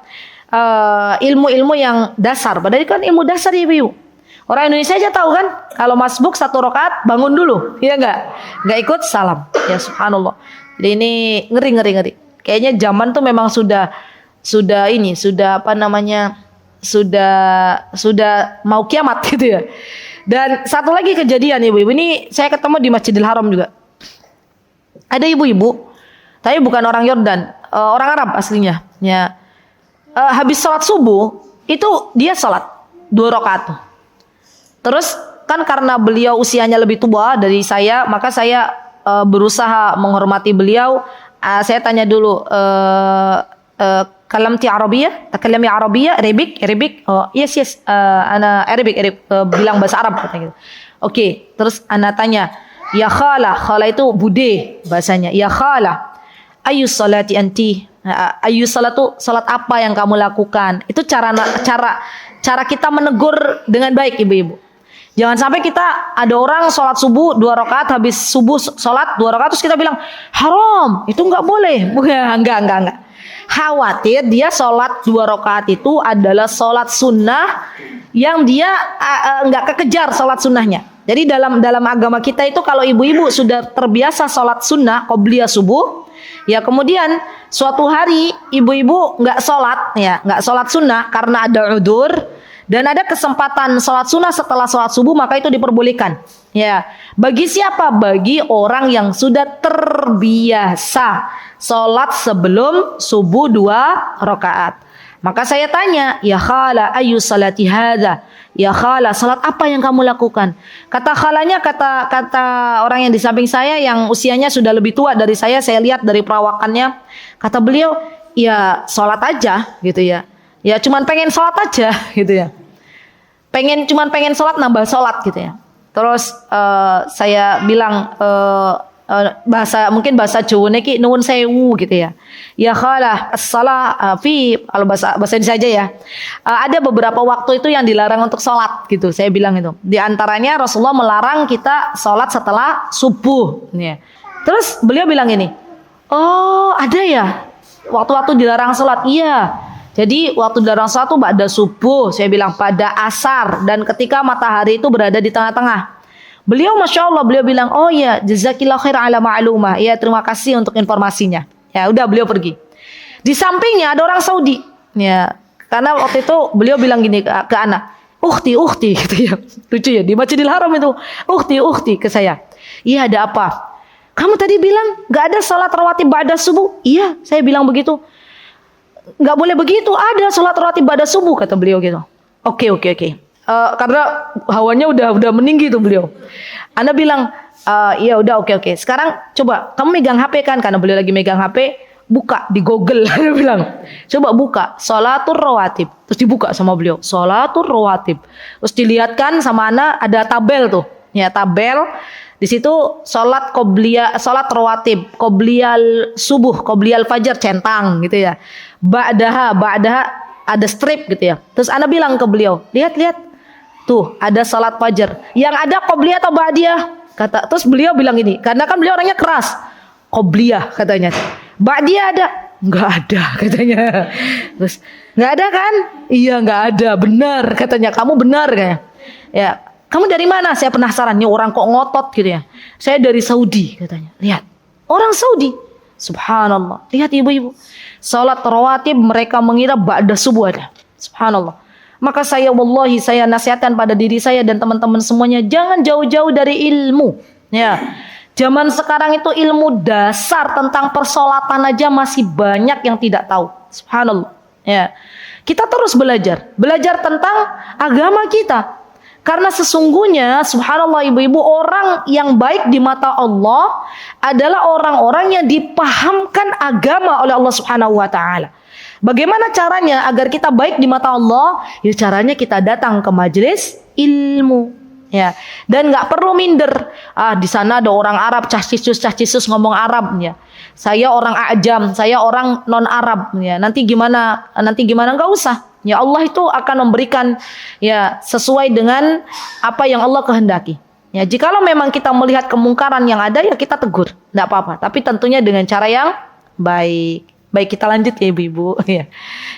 Ilmu-ilmu yang dasar. Padahal kan ilmu dasar ya Ibu. Orang Indonesia aja tahu kan, kalau masbuk 1 rakaat bangun dulu, ya enggak ikut salam. Ya subhanallah. Jadi ini ngeri. Kayaknya zaman tuh memang sudah apa namanya? Sudah mau kiamat gitu ya. Dan satu lagi kejadian ibu-ibu, ini saya ketemu di Masjidil Haram juga. Ada ibu-ibu, tapi bukan orang Yordan, orang Arab aslinya. Ya, habis sholat subuh itu dia sholat 2 rakaat tuh. Terus kan karena beliau usianya lebih tua dari saya, maka saya berusaha menghormati beliau. Saya tanya dulu, kalamti Arabiyah, takalami Arabiyah, Arabic. Oh, yes. Ana Arabic, bilang bahasa Arab katanya gitu. Oke, terus ana tanya, Ya khala, khala itu bude bahasanya. Ya khala, ayu salati anti. Ayu salatu, salat apa yang kamu lakukan? Itu cara kita menegur dengan baik, ibu-ibu. Jangan sampai kita ada orang sholat subuh 2 rakaat, habis subuh sholat 2 rakaat terus kita bilang haram, itu nggak boleh. Enggak. Khawatir dia sholat 2 rakaat itu adalah sholat sunnah yang dia nggak kekejar sholat sunnahnya. Jadi dalam agama kita itu kalau ibu-ibu sudah terbiasa sholat sunnah qobliyah subuh, ya kemudian suatu hari ibu-ibu nggak sholat sunnah karena ada udzur dan ada kesempatan sholat sunnah setelah sholat subuh, maka itu diperbolehkan. Ya, bagi siapa? Bagi orang yang sudah terbiasa sholat sebelum subuh 2 rakaat. Maka saya tanya, ya khala ayu salati hadza? Ya khala, salat apa yang kamu lakukan? Kata khalanya, kata orang yang di samping saya yang usianya sudah lebih tua dari saya lihat dari perawakannya. Kata beliau, ya salat aja gitu ya. Ya cuman pengen salat aja gitu ya. Cuman pengen salat, nambah salat gitu ya. Terus saya bilang mungkin bahasa Jawa niki nuwun sewu gitu ya. Ya khala as-shalah kalau bahasa ini saja ya. Ada beberapa waktu itu yang dilarang untuk sholat gitu. Saya bilang itu. Di antaranya Rasulullah melarang kita sholat setelah subuh. Ya. Terus beliau bilang ini, oh ada ya waktu-waktu dilarang sholat. Iya. Jadi waktu dilarang sholat itu ba'da subuh. Saya bilang pada asar dan ketika matahari itu berada di tengah-tengah. Beliau Masya Allah, beliau bilang, oh ya jazakillah khair ala ma'lumah. Ya terima kasih untuk informasinya. Ya udah beliau pergi. Di sampingnya ada orang Saudi. Ya, karena waktu itu beliau bilang gini ke anak, ukhti gitu ya. Lucu ya, di Masjidil Haram itu, ukhti ke saya. Iya ada apa? Kamu tadi bilang gak ada salat rawatib ba'da subuh. Iya, saya bilang begitu. Gak boleh begitu, ada salat rawatib ba'da subuh, kata beliau gitu. Oke. Karena hawanya udah meninggi tuh beliau. Anda bilang, iya udah oke. Sekarang coba kamu megang HP kan? Karena beliau lagi megang HP, buka di Google. Anda bilang, coba buka sholatur rawatib. Terus dibuka sama beliau, sholatur rawatib. Terus dilihatkan sama Anda ada tabel tuh, ya tabel. Di situ sholat rawatib, qobliyal subuh, qobliyal fajar centang gitu ya. Ba'daha ada strip gitu ya. Terus Anda bilang ke beliau, lihat. Tuh, ada salat fajar. Yang ada qobliyah atau ba'diyah? Terus beliau bilang ini, karena kan beliau orangnya keras. Qobliyah katanya. Ba'diyah ada? Enggak ada katanya. Terus, enggak ada kan? Iya, enggak ada. Benar katanya. Kamu benar kayaknya. Ya, kamu dari mana? Saya penasaran. Nih orang kok ngotot gitu ya. Saya dari Saudi katanya. Lihat. Orang Saudi. Subhanallah. Lihat ibu-ibu. Salat rawatib mereka mengira ba'da subuh ada. Subhanallah. Maka saya nasihatkan pada diri saya dan teman-teman semuanya, jangan jauh-jauh dari ilmu. Ya, zaman sekarang itu ilmu dasar tentang persolatan aja masih banyak yang tidak tahu. Subhanallah. Ya, kita terus belajar tentang agama kita. Karena sesungguhnya, subhanallah ibu-ibu, orang yang baik di mata Allah adalah orang-orang yang dipahamkan agama oleh Allah Subhanahu Wa Taala. Bagaimana caranya agar kita baik di mata Allah? Ya caranya kita datang ke majelis ilmu, ya. Dan nggak perlu minder. Di sana ada orang Arab, cah cisus ngomong Arab, ya. Saya orang Ajam, saya orang non Arab, ya. Nanti gimana? Nggak usah. Ya Allah itu akan memberikan ya sesuai dengan apa yang Allah kehendaki. Ya jikalau memang kita melihat kemungkaran yang ada ya kita tegur, nggak apa-apa. Tapi tentunya dengan cara yang baik. Baik, kita lanjut ya ibu-ibu. Ya.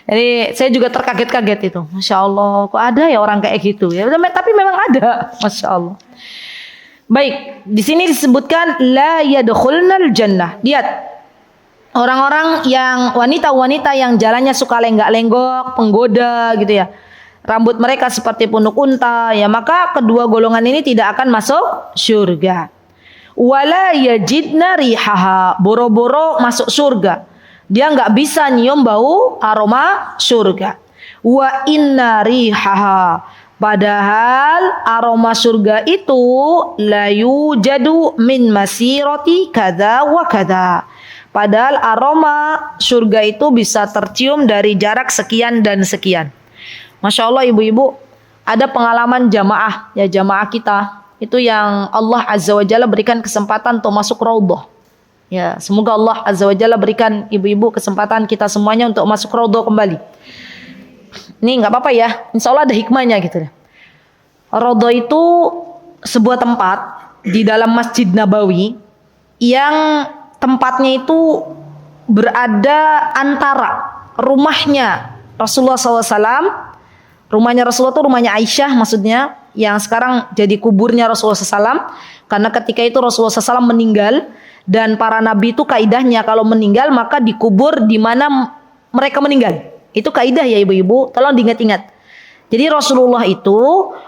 Jadi saya juga terkaget-kaget itu. Masya Allah, kok ada ya orang kayak gitu ya. Tapi memang ada, Masya Allah. Baik, di sini disebutkan la yadkhulnal jannah. Lihat, orang-orang yang wanita-wanita yang jalannya suka lenggak-lenggok, penggoda gitu ya. Rambut mereka seperti punuk unta, ya maka kedua golongan ini tidak akan masuk surga. Wala yajidna rihaha, boro-boro masuk surga. Dia nggak bisa nyium bau aroma surga. Wa inna rihaha, padahal aroma surga itu la yujadu min masirati kada wa kada. Padahal aroma surga itu bisa tercium dari jarak sekian dan sekian. Masya Allah ibu-ibu, ada pengalaman jamaah kita itu yang Allah Azza wa Jalla berikan kesempatan untuk masuk raudhah. Ya, semoga Allah Azza wa Jalla berikan ibu-ibu kesempatan kita semuanya untuk masuk raudhah kembali. Ini nggak apa-apa ya, insya Allah ada hikmahnya gitu. Raudhah itu sebuah tempat di dalam Masjid Nabawi yang tempatnya itu berada antara rumahnya Rasulullah SAW, rumahnya Rasulullah itu rumahnya Aisyah maksudnya, yang sekarang jadi kuburnya Rasulullah SAW, karena ketika itu Rasulullah SAW meninggal, dan para nabi itu kaidahnya kalau meninggal maka dikubur di mana mereka meninggal. Itu kaidah ya ibu-ibu, tolong diingat-ingat. Jadi Rasulullah itu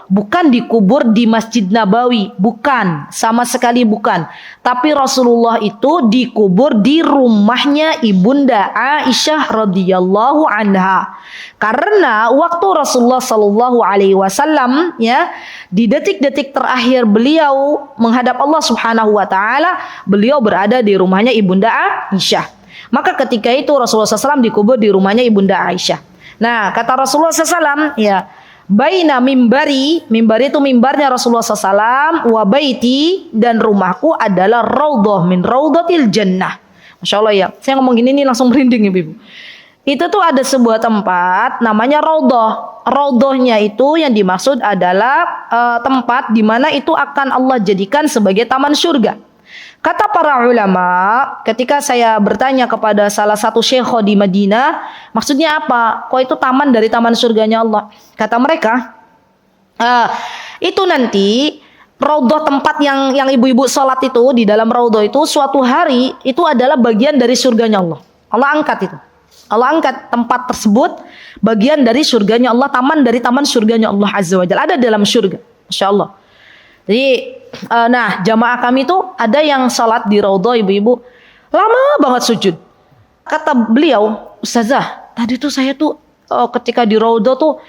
bukan dikubur di Masjid Nabawi, bukan, sama sekali bukan. Tapi Rasulullah itu dikubur di rumahnya Ibunda Aisyah radhiyallahu anha. Karena waktu Rasulullah sallallahu alaihi wasallam ya, di detik-detik terakhir beliau menghadap Allah Subhanahu wa taala, beliau berada di rumahnya Ibunda Aisyah. Maka ketika itu Rasulullah SAW dikubur di rumahnya Ibunda Aisyah. Nah, kata Rasulullah SAW, ya, baina mimbari itu mimbarnya Rasulullah SAW, wa baiti, dan rumahku adalah raudhah min raudhatil jannah. Masya Allah ya, saya ngomong gini nih langsung merinding ibu-ibu. Itu tuh ada sebuah tempat namanya raudhah. Raudhahnya itu yang dimaksud adalah tempat di mana itu akan Allah jadikan sebagai taman surga. Kata para ulama, ketika saya bertanya kepada salah satu syekh di Madinah, maksudnya apa? Kok itu taman dari taman surganya Allah? Kata mereka, itu nanti raudhah, tempat yang ibu-ibu sholat itu di dalam raudhah itu suatu hari itu adalah bagian dari surganya Allah. Allah angkat itu. Allah angkat tempat tersebut bagian dari surganya Allah, taman dari taman surganya Allah Azza wa Jalla, ada dalam surga. Masya Allah. Jadi, nah jamaah kami tuh ada yang salat di raudhah ibu-ibu lama banget sujud. Kata beliau, Ustazah, tadi tuh saya tuh ketika di raudhah tuh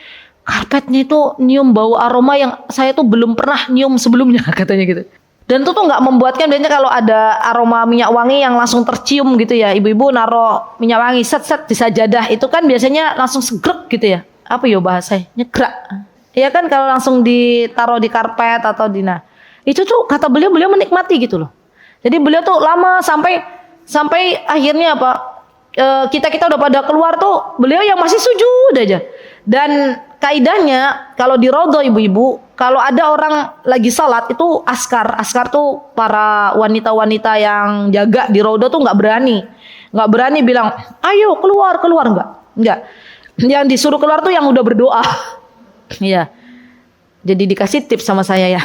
karpetnya itu nyium bau aroma yang saya tuh belum pernah nyium sebelumnya, katanya gitu. Dan itu tuh nggak membuatkan, biasanya kalau ada aroma minyak wangi yang langsung tercium gitu ya, ibu-ibu naruh minyak wangi set di sajadah itu kan biasanya langsung segrek gitu ya. Apa ya bahasanya? Nyegrak. Ya kan kalau langsung ditaruh di karpet atau di itu tuh kata beliau menikmati gitu loh. Jadi beliau tuh lama sampai akhirnya apa? Kita udah pada keluar tuh beliau yang masih sujud aja. Dan kaidahnya kalau di raudhah ibu-ibu, kalau ada orang lagi salat itu askar tuh para wanita-wanita yang jaga di raudhah tuh nggak berani bilang ayo keluar enggak. Yang disuruh keluar tuh yang udah berdoa. Iya. Jadi dikasih tips sama saya ya.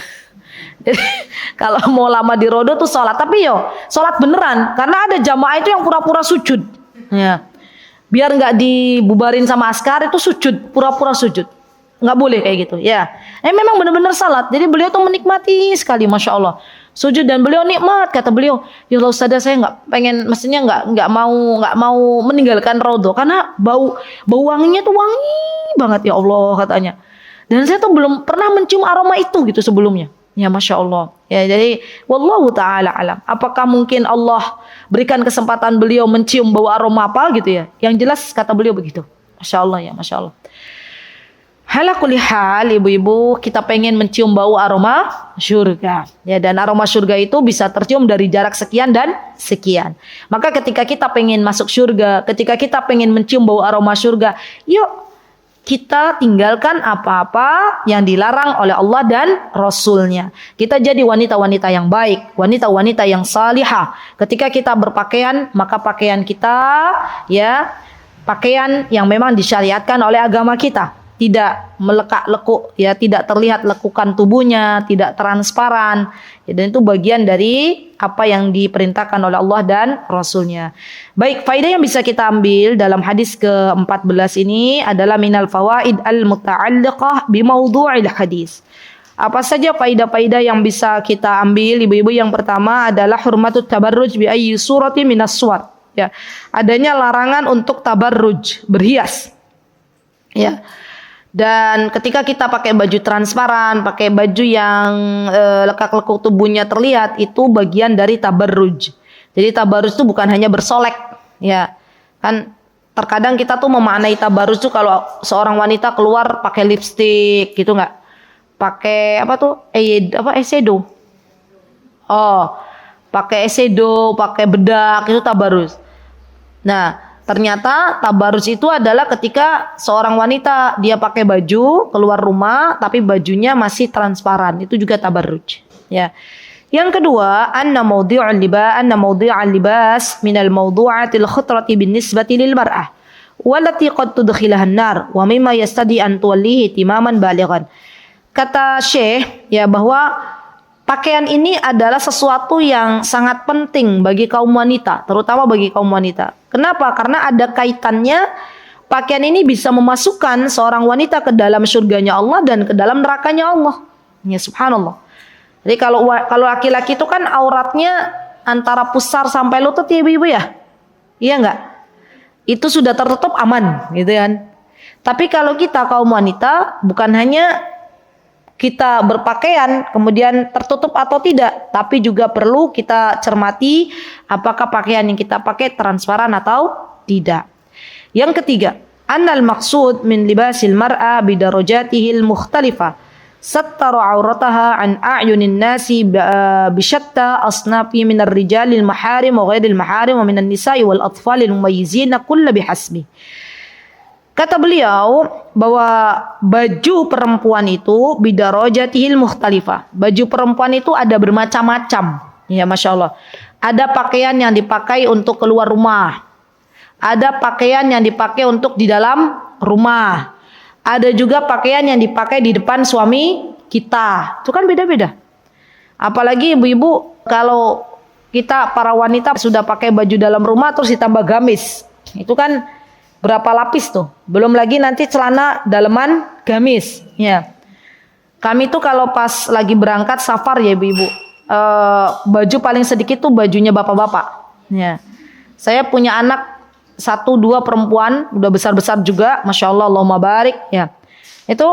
Jadi kalau mau lama di raudhah tuh sholat, tapi sholat beneran, karena ada jamaah itu yang pura-pura sujud. Ya. Biar nggak dibubarin sama askar itu sujud, pura-pura sujud. Nggak boleh kayak gitu. Ya. Memang benar-benar salat. Jadi beliau tuh menikmati sekali, masya Allah. Sujud dan beliau nikmat, kata beliau. Ya Allah Ustazah, saya nggak pengen, mestinya nggak mau meninggalkan raudhah karena bau wanginya tuh wangi banget ya Allah katanya. Dan saya tuh belum pernah mencium aroma itu gitu sebelumnya. Ya masya Allah. Ya jadi wallahu taala alam. Apakah mungkin Allah berikan kesempatan beliau mencium bau aroma apa gitu ya? Yang jelas kata beliau begitu. Masya Allah ya, masya Allah. Ala kulli hal ibu-ibu, kita pengen mencium bau aroma surga. Ya, dan aroma surga itu bisa tercium dari jarak sekian dan sekian. Maka ketika kita pengen masuk surga, ketika kita pengen mencium bau aroma surga, yuk kita tinggalkan apa-apa yang dilarang oleh Allah dan Rasulnya. Kita jadi wanita-wanita yang baik, wanita-wanita yang salihah. Ketika kita berpakaian, maka pakaian kita ya pakaian yang memang disyariatkan oleh agama kita. Tidak melekak-lekuk ya, tidak terlihat lekukan tubuhnya, tidak transparan. Ya, dan itu bagian dari apa yang diperintahkan oleh Allah dan Rasulnya. Baik, faedah yang bisa kita ambil dalam hadis ke-14 ini adalah minal fawaid al-muta'alliqah bimaudhu'il hadis. Apa saja faedah-faedah yang bisa kita ambil ibu-ibu? Yang pertama adalah hurmatut tabarruj bi ayyi surati minas suwar. Ya, adanya larangan untuk tabarruj, berhias. Ya. Dan ketika kita pakai baju transparan, pakai baju yang lekak-lekuk tubuhnya terlihat, itu bagian dari tabarruj. Jadi tabarruj itu bukan hanya bersolek, ya. Kan terkadang kita tuh memaknai tabarruj itu kalau seorang wanita keluar pakai lipstik gitu nggak? pakai apa tuh? Eyeshadow. Oh, pakai eyeshadow, pakai bedak, itu tabarus. Nah, ternyata tabarus itu adalah ketika seorang wanita dia pakai baju keluar rumah tapi bajunya masih transparan. Itu juga tabarruj. Ya. Yang kedua, anna mawdi'al libas min al-mawdu'atil khatrati bin-nisbati lil mar'ah walati qad tudkhilaha an-nar wa mimma yastadi an tuwallihi timaman balighan. Kata Syekh ya bahwa pakaian ini adalah sesuatu yang sangat penting bagi kaum wanita, terutama bagi kaum wanita. Kenapa? Karena ada kaitannya, pakaian ini bisa memasukkan seorang wanita ke dalam surganya Allah dan ke dalam nerakanya Allah. Ya subhanallah. Jadi kalau laki-laki itu kan auratnya antara pusar sampai lutut ya ibu-ibu ya? Iya enggak? Itu sudah tertutup aman gitu kan. Tapi kalau kita kaum wanita bukan hanya kita berpakaian kemudian tertutup atau tidak, tapi juga perlu kita cermati apakah pakaian yang kita pakai transparan atau tidak. Yang ketiga, annal maqsud min libasil mar'a bidarajatihil mukhtalifah sattara aurataha an a'yunin nasi bishatta asnafi minar rijalil maharim wa ghairil maharim wa minan nisa'i wal atfalil mumayyizina kulla bihasbi. Kata beliau bahwa baju perempuan itu bidarajatihil mukhtalifah. Baju perempuan itu ada bermacam-macam. Ya Masya Allah. Ada pakaian yang dipakai untuk keluar rumah. Ada pakaian yang dipakai untuk di dalam rumah. Ada juga pakaian yang dipakai di depan suami kita. Itu kan beda-beda. Apalagi ibu-ibu kalau kita para wanita sudah pakai baju dalam rumah terus ditambah gamis. Itu kan berapa lapis tuh? Belum lagi nanti celana daleman gamis. Ya. Kami tuh kalau pas lagi berangkat safar ya ibu-ibu, baju paling sedikit tuh bajunya bapak-bapak. Ya. Saya punya anak 1-2 perempuan, udah besar-besar juga, masya Allah, Allahumma barik. Ya. Itu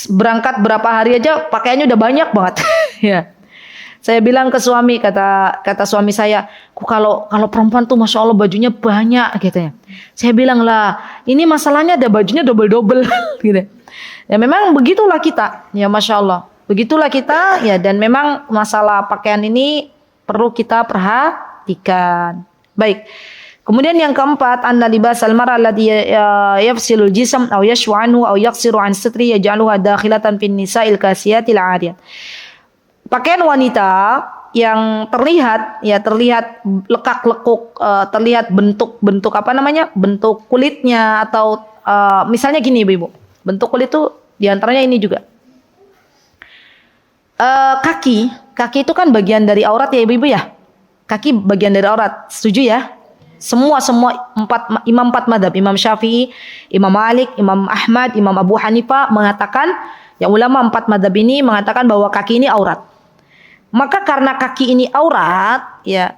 berangkat berapa hari aja pakaiannya udah banyak banget. Ya. Saya bilang ke suami, kata suami saya, kalau perempuan tuh masya Allah bajunya banyak gitu ya. Saya bilang lah, ini masalahnya ada bajunya double gitu. Ya memang begitulah kita, ya masya Allah. Begitulah kita, ya dan memang masalah pakaian ini perlu kita perhatikan. Baik. Kemudian yang keempat, anna libasal mar'a alladhi yafsilul jism aw yashwa anhu aw yaqsiru an sitri yaj'aluha dakhilatan fin nisa'il kasiyatil 'ariyat. Pakaian wanita yang terlihat lekak-lekuk, terlihat bentuk apa namanya? Bentuk kulitnya atau misalnya gini Ibu. Bentuk kulit itu diantaranya ini juga. Kaki itu kan bagian dari aurat ya Ibu ya. Kaki bagian dari aurat. Setuju ya? Semua imam 4 madhab, Imam Syafi'i, Imam Malik, Imam Ahmad, Imam Abu Hanifah mengatakan, ya ulama 4 madhab ini mengatakan bahwa kaki ini aurat. Maka karena kaki ini aurat, ya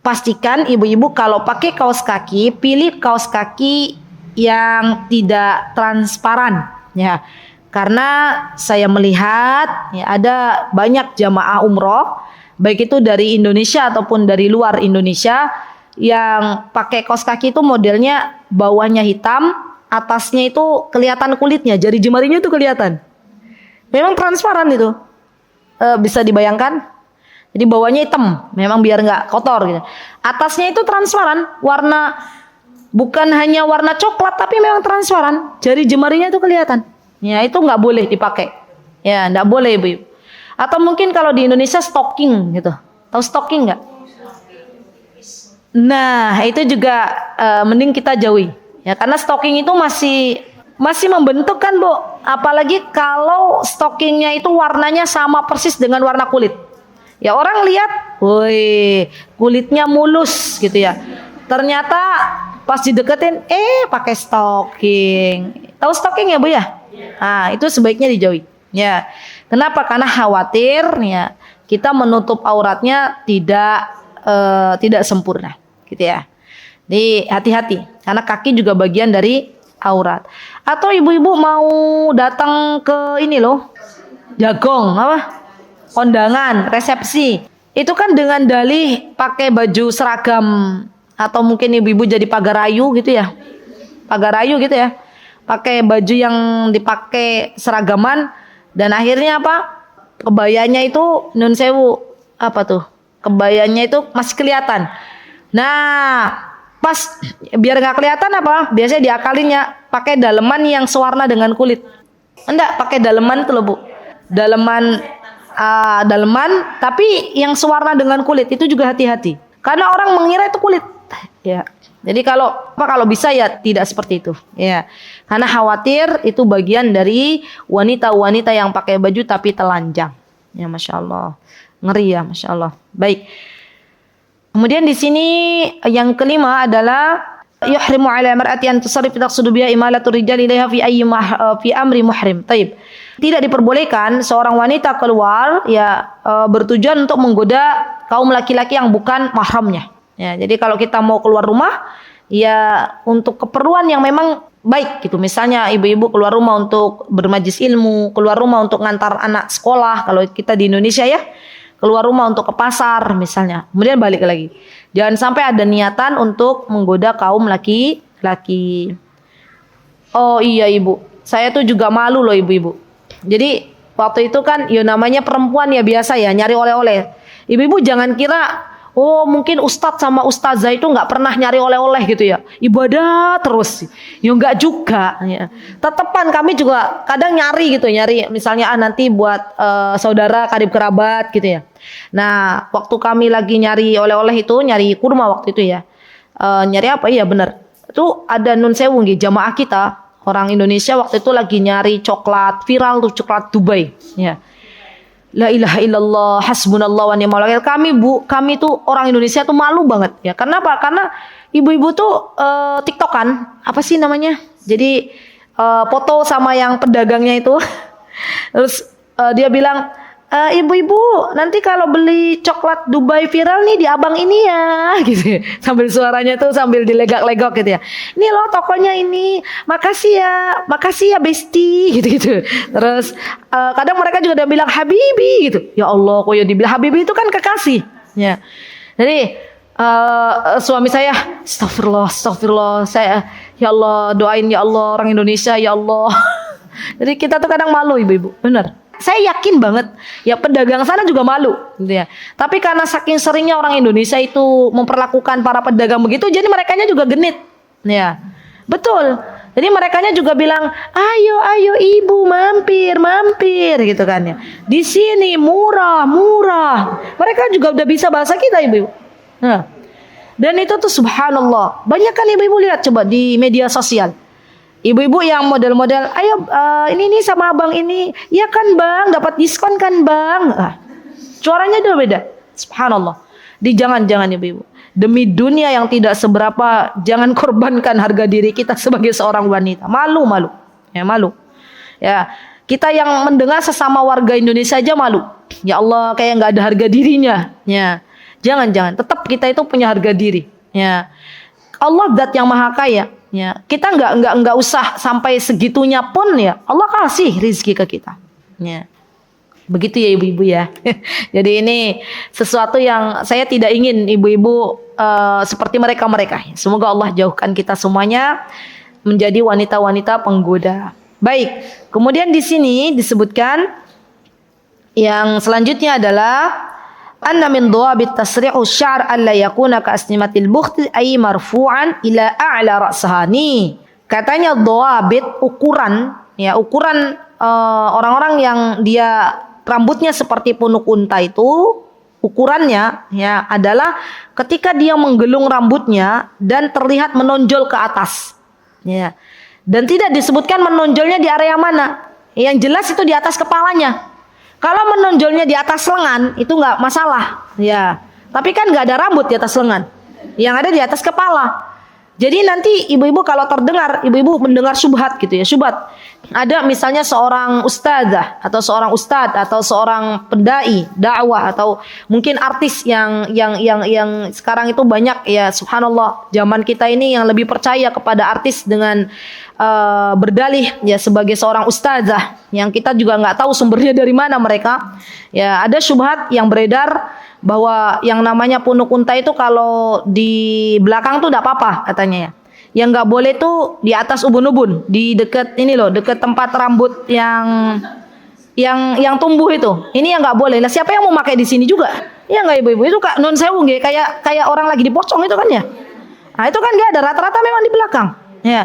pastikan ibu-ibu kalau pakai kaos kaki, pilih kaos kaki yang tidak transparan, ya. Karena saya melihat ya ada banyak jamaah umroh, baik itu dari Indonesia ataupun dari luar Indonesia, yang pakai kaos kaki itu modelnya bawahnya hitam, atasnya itu kelihatan kulitnya, jari jemarinya itu kelihatan. Memang transparan itu. Bisa dibayangkan? Jadi bawahnya hitam, memang biar nggak kotor gitu. Atasnya itu transparan, warna bukan hanya warna coklat tapi memang transparan. Jari jemarinya itu kelihatan. Ya itu nggak boleh dipakai. Ya nggak boleh ibu. Atau mungkin kalau di Indonesia stocking gitu. Tahu stocking nggak? Nah itu juga mending kita jauhi. Ya karena stocking itu masih membentuk kan Bu, apalagi kalau stockingnya itu warnanya sama persis dengan warna kulit. Ya orang lihat, woi kulitnya mulus gitu ya. Ternyata pas dideketin, pakai stocking. Tahu stocking ya Bu ya? Nah itu sebaiknya dijauhi. Ya, kenapa? Karena khawatir ya kita menutup auratnya tidak sempurna, gitu ya. Jadi hati-hati, karena kaki juga bagian dari aurat. Atau ibu-ibu mau datang ke ini loh, jagong apa? Kondangan, resepsi. Itu kan dengan dalih pakai baju seragam atau mungkin ibu-ibu jadi pagarayu gitu ya. Pagarayu gitu ya. Pakai baju yang dipakai seragaman Dan akhirnya apa? Kebayanya itu nun sewu apa tuh? Kebayanya itu masih kelihatan. Nah, pas biar nggak kelihatan apa? Biasanya diakalinnya pakai daleman yang sewarna dengan kulit. Enggak, pakai daleman itu loh Bu. Daleman tapi yang sewarna dengan kulit itu juga hati-hati. Karena orang mengira itu kulit. Ya. Jadi kalau bisa ya tidak seperti itu. Ya. Karena khawatir itu bagian dari wanita-wanita yang pakai baju tapi telanjang. Ya, Masya Allah. Ngeri ya, Masya Allah. Baik. Kemudian di sini yang kelima adalah yuhrimu ala mar'ati an tusarrif taqsudu biha imalatu rijal ilaiha fi amri muhrim. Taib. Tidak diperbolehkan seorang wanita keluar ya bertujuan untuk menggoda kaum laki-laki yang bukan mahramnya. Ya, jadi kalau kita mau keluar rumah ya untuk keperluan yang memang baik gitu. Misalnya ibu-ibu keluar rumah untuk bermajlis ilmu, keluar rumah untuk ngantar anak sekolah kalau kita di Indonesia ya. Keluar rumah untuk ke pasar misalnya. Kemudian balik lagi. Jangan sampai ada niatan untuk menggoda kaum laki-laki. Oh iya Ibu, saya tuh juga malu loh ibu-ibu. Jadi waktu itu kan ya namanya perempuan ya biasa ya nyari oleh-oleh. Ibu-ibu jangan kira oh mungkin ustadz sama ustazah itu nggak pernah nyari oleh-oleh gitu ya. Ibadah terus. Ya nggak juga. Ya. Tetepan kami juga kadang nyari gitu. Nyari misalnya nanti buat saudara karib kerabat gitu ya. Nah waktu kami lagi nyari oleh-oleh itu. Nyari kurma waktu itu ya. Nyari apa? Iya benar. Itu ada nun sewu jamaah kita. Orang Indonesia waktu itu lagi nyari coklat. Viral tuh coklat Dubai. Ya. La ilaha illallah hasbunallah wa ni'mal wakil. Kami tuh orang Indonesia tuh malu banget ya. Karena apa? Karena ibu-ibu tuh TikTokan, apa sih namanya? Jadi foto sama yang pedagangnya itu. Terus dia bilang, ibu-ibu nanti kalau beli coklat Dubai viral nih di abang ini ya gitu. Sambil suaranya tuh sambil dilegak-legok gitu ya. Ini loh tokonya ini. Makasih ya Besti gitu-gitu. Terus kadang mereka juga udah bilang Habibi gitu. Ya Allah, kok ya dibilang Habibi itu kan kekasih. Ya. Jadi suami saya astagfirullah saya ya Allah doain ya Allah orang Indonesia ya Allah. Jadi kita tuh kadang malu ibu-ibu. Benar. Saya yakin banget ya pedagang sana juga malu gitu ya. Tapi karena saking seringnya orang Indonesia itu memperlakukan para pedagang begitu, jadi merekanya juga genit. Ya. Betul. Jadi merekanya juga bilang, "Ayo ibu mampir gitu kan ya. Di sini murah." Mereka juga udah bisa bahasa kita ibu. Nah. Dan itu tuh subhanallah. Banyak kan ibu-ibu lihat coba di media sosial. Ibu-ibu yang model-model, ayo ini sama abang ini, ya kan bang, dapat diskon kan bang. Suaranya udah beda, subhanallah. Jangan ibu-ibu. Demi dunia yang tidak seberapa, jangan korbankan harga diri kita sebagai seorang wanita. Malu. Ya malu. Ya kita yang mendengar sesama warga Indonesia aja malu. Ya Allah, kayak nggak ada harga dirinya. Ya jangan. Tetap kita itu punya harga diri. Ya Allah zat yang maha kaya. Ya, kita nggak usah sampai segitunya pun ya Allah kasih rizki ke kita. Ya. Begitu ya ibu-ibu ya. Jadi ini sesuatu yang saya tidak ingin ibu-ibu seperti mereka. Semoga Allah jauhkan kita semuanya menjadi wanita-wanita penggoda. Baik. Kemudian di sini disebutkan yang selanjutnya adalah anna min dhawabit tasri'u syar alla yakuna ka asnimatil bukht ay marfu'an ila a'la ra'saha. Nih, katanya dhawabit ukuran orang-orang yang dia rambutnya seperti punuk unta itu ukurannya ya adalah ketika dia menggelung rambutnya dan terlihat menonjol ke atas. Ya. Dan tidak disebutkan menonjolnya di area mana. Yang jelas itu di atas kepalanya. Kalau menonjolnya di atas lengan itu nggak masalah, ya. Tapi kan nggak ada rambut di atas lengan, yang ada di atas kepala. Jadi nanti ibu-ibu kalau terdengar, ibu-ibu mendengar syubhat gitu ya, syubhat. Ada misalnya seorang ustazah atau seorang ustadz atau seorang pendai dakwah atau mungkin artis yang sekarang itu banyak ya, subhanallah. Zaman kita ini yang lebih percaya kepada artis dengan berdalih ya sebagai seorang ustazah yang kita juga nggak tahu sumbernya dari mana mereka. Ya ada syubhat yang beredar bahwa yang namanya punuk unta itu kalau di belakang tuh tidak apa-apa katanya ya. Yang nggak boleh tuh di atas ubun-ubun, di dekat ini loh, dekat tempat rambut yang yang tumbuh itu. Ini yang nggak boleh. Lah siapa yang mau pakai di sini juga? Ya nggak ibu-ibu itu kak non sewu nggih, kayak orang lagi dipocong itu kan ya. Nah itu kan nggak ada, rata-rata memang di belakang. Ya.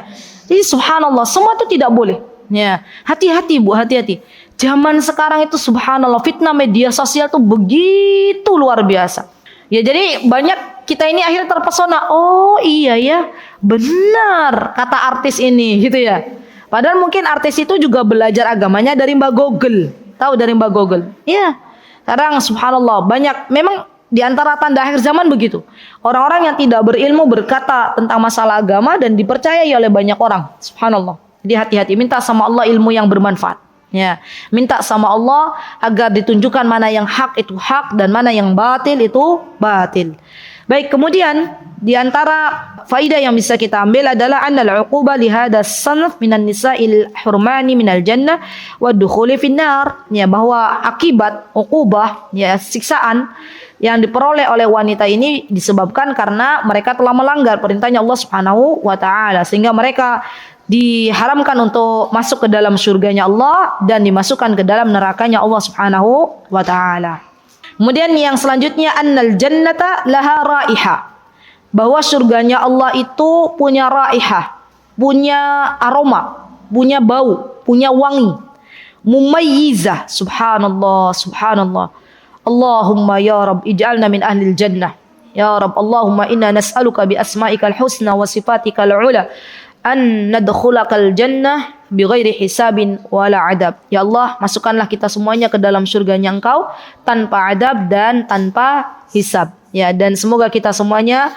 Jadi subhanallah semua itu tidak boleh. Ya. Hati-hati Bu, hati-hati. Zaman sekarang itu subhanallah fitnah media sosial tuh begitu luar biasa. Ya jadi banyak kita ini akhirnya terpesona. Oh iya ya, benar kata artis ini gitu ya. Padahal mungkin artis itu juga belajar agamanya dari Mbak Google. Tahu dari Mbak Google? Iya. Sekarang subhanallah banyak memang di antara tanda akhir zaman begitu. Orang-orang yang tidak berilmu berkata tentang masalah agama dan dipercayai oleh banyak orang. Subhanallah. Jadi hati-hati, minta sama Allah ilmu yang bermanfaat. Ya, minta sama Allah agar ditunjukkan mana yang hak itu hak dan mana yang batil itu batil. Baik, kemudian di antara faidah yang bisa kita ambil adalah annal uquba li hadha sanaf minan nisa'il hurmani minal jannah wa dukhuli finnar. Ya, bahwa akibat uqubah ya siksaan yang diperoleh oleh wanita ini disebabkan karena mereka telah melanggar perintahnya Allah Subhanahu wa taala sehingga mereka diharamkan untuk masuk ke dalam surganya Allah dan dimasukkan ke dalam nerakanya Allah Subhanahu wa taala. Kemudian yang selanjutnya annal jannata laha raiha. Bahwa surganya Allah itu punya raihah, punya aroma, punya bau, punya wangi. Mumayyizah. Subhanallah, subhanallah. Allahumma ya Rabb ij'alna min ahlil jannah. Ya Rabb, Allahumma inna nas'aluka bi asma'ikal husna wa sifatikal ula an nadkhulakal jannah bighairi hisabin wala adab. Ya Allah, masukkanlah kita semuanya ke dalam surganya Engkau tanpa adab dan tanpa hisab. Ya, dan semoga kita semuanya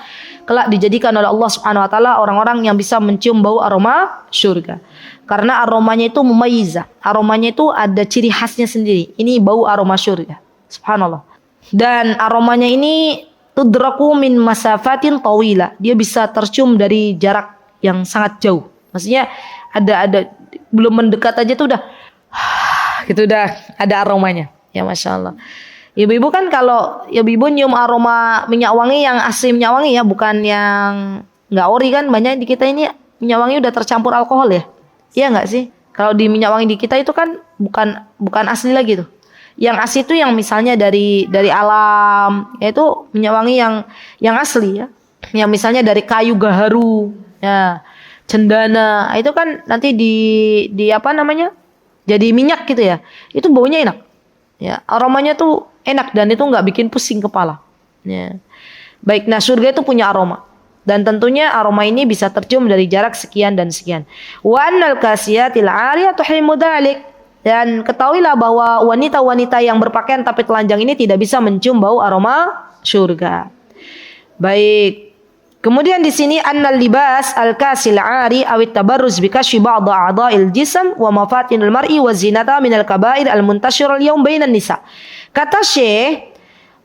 kelak dijadikan oleh Allah Subhanahu wa taala orang-orang yang bisa mencium bau aroma surga. Karena aromanya itu mumayyizah. Aromanya itu ada ciri khasnya sendiri. Ini bau aroma surga. Subhanallah. Dan aromanya ini tudraku min masafatin tawila. Dia bisa tercium dari jarak yang sangat jauh. Maksudnya ada belum mendekat aja tuh udah gitu, udah ada aromanya. Ya Masya Allah. Ibu-ibu kan kalau ibu-ibu nyium aroma minyak wangi yang asli minyak wangi ya, bukan yang nggak ori kan. Banyak di kita ini minyak wangi udah tercampur alkohol ya. Iya nggak sih? Kalau di minyak wangi di kita itu kan bukan asli lagi tuh. Yang asli itu yang misalnya dari alam, yaitu minyak wangi yang asli ya. Yang misalnya dari kayu gaharu. Ya, cendana itu kan nanti di apa namanya? Jadi minyak gitu ya. Itu baunya enak. Ya, aromanya tuh enak dan itu nggak bikin pusing kepala. Ya. Baik, nah surga itu punya aroma. Dan tentunya aroma ini bisa tercium dari jarak sekian dan sekian. Wa annal kasiyatil 'ariyatu himu dzalik. Dan ketahuilah bahwa wanita-wanita yang berpakaian tapi telanjang ini tidak bisa mencium bau aroma surga. Baik. Kemudian di sini annal libas al-kasil 'ari aw at-tabarruz bi kashfi ba'd a'dha'il jism wa mafatinil mar'i wa zinata minal kaba'ir al-muntashir al-yawm bainan nisa. Kata Syekh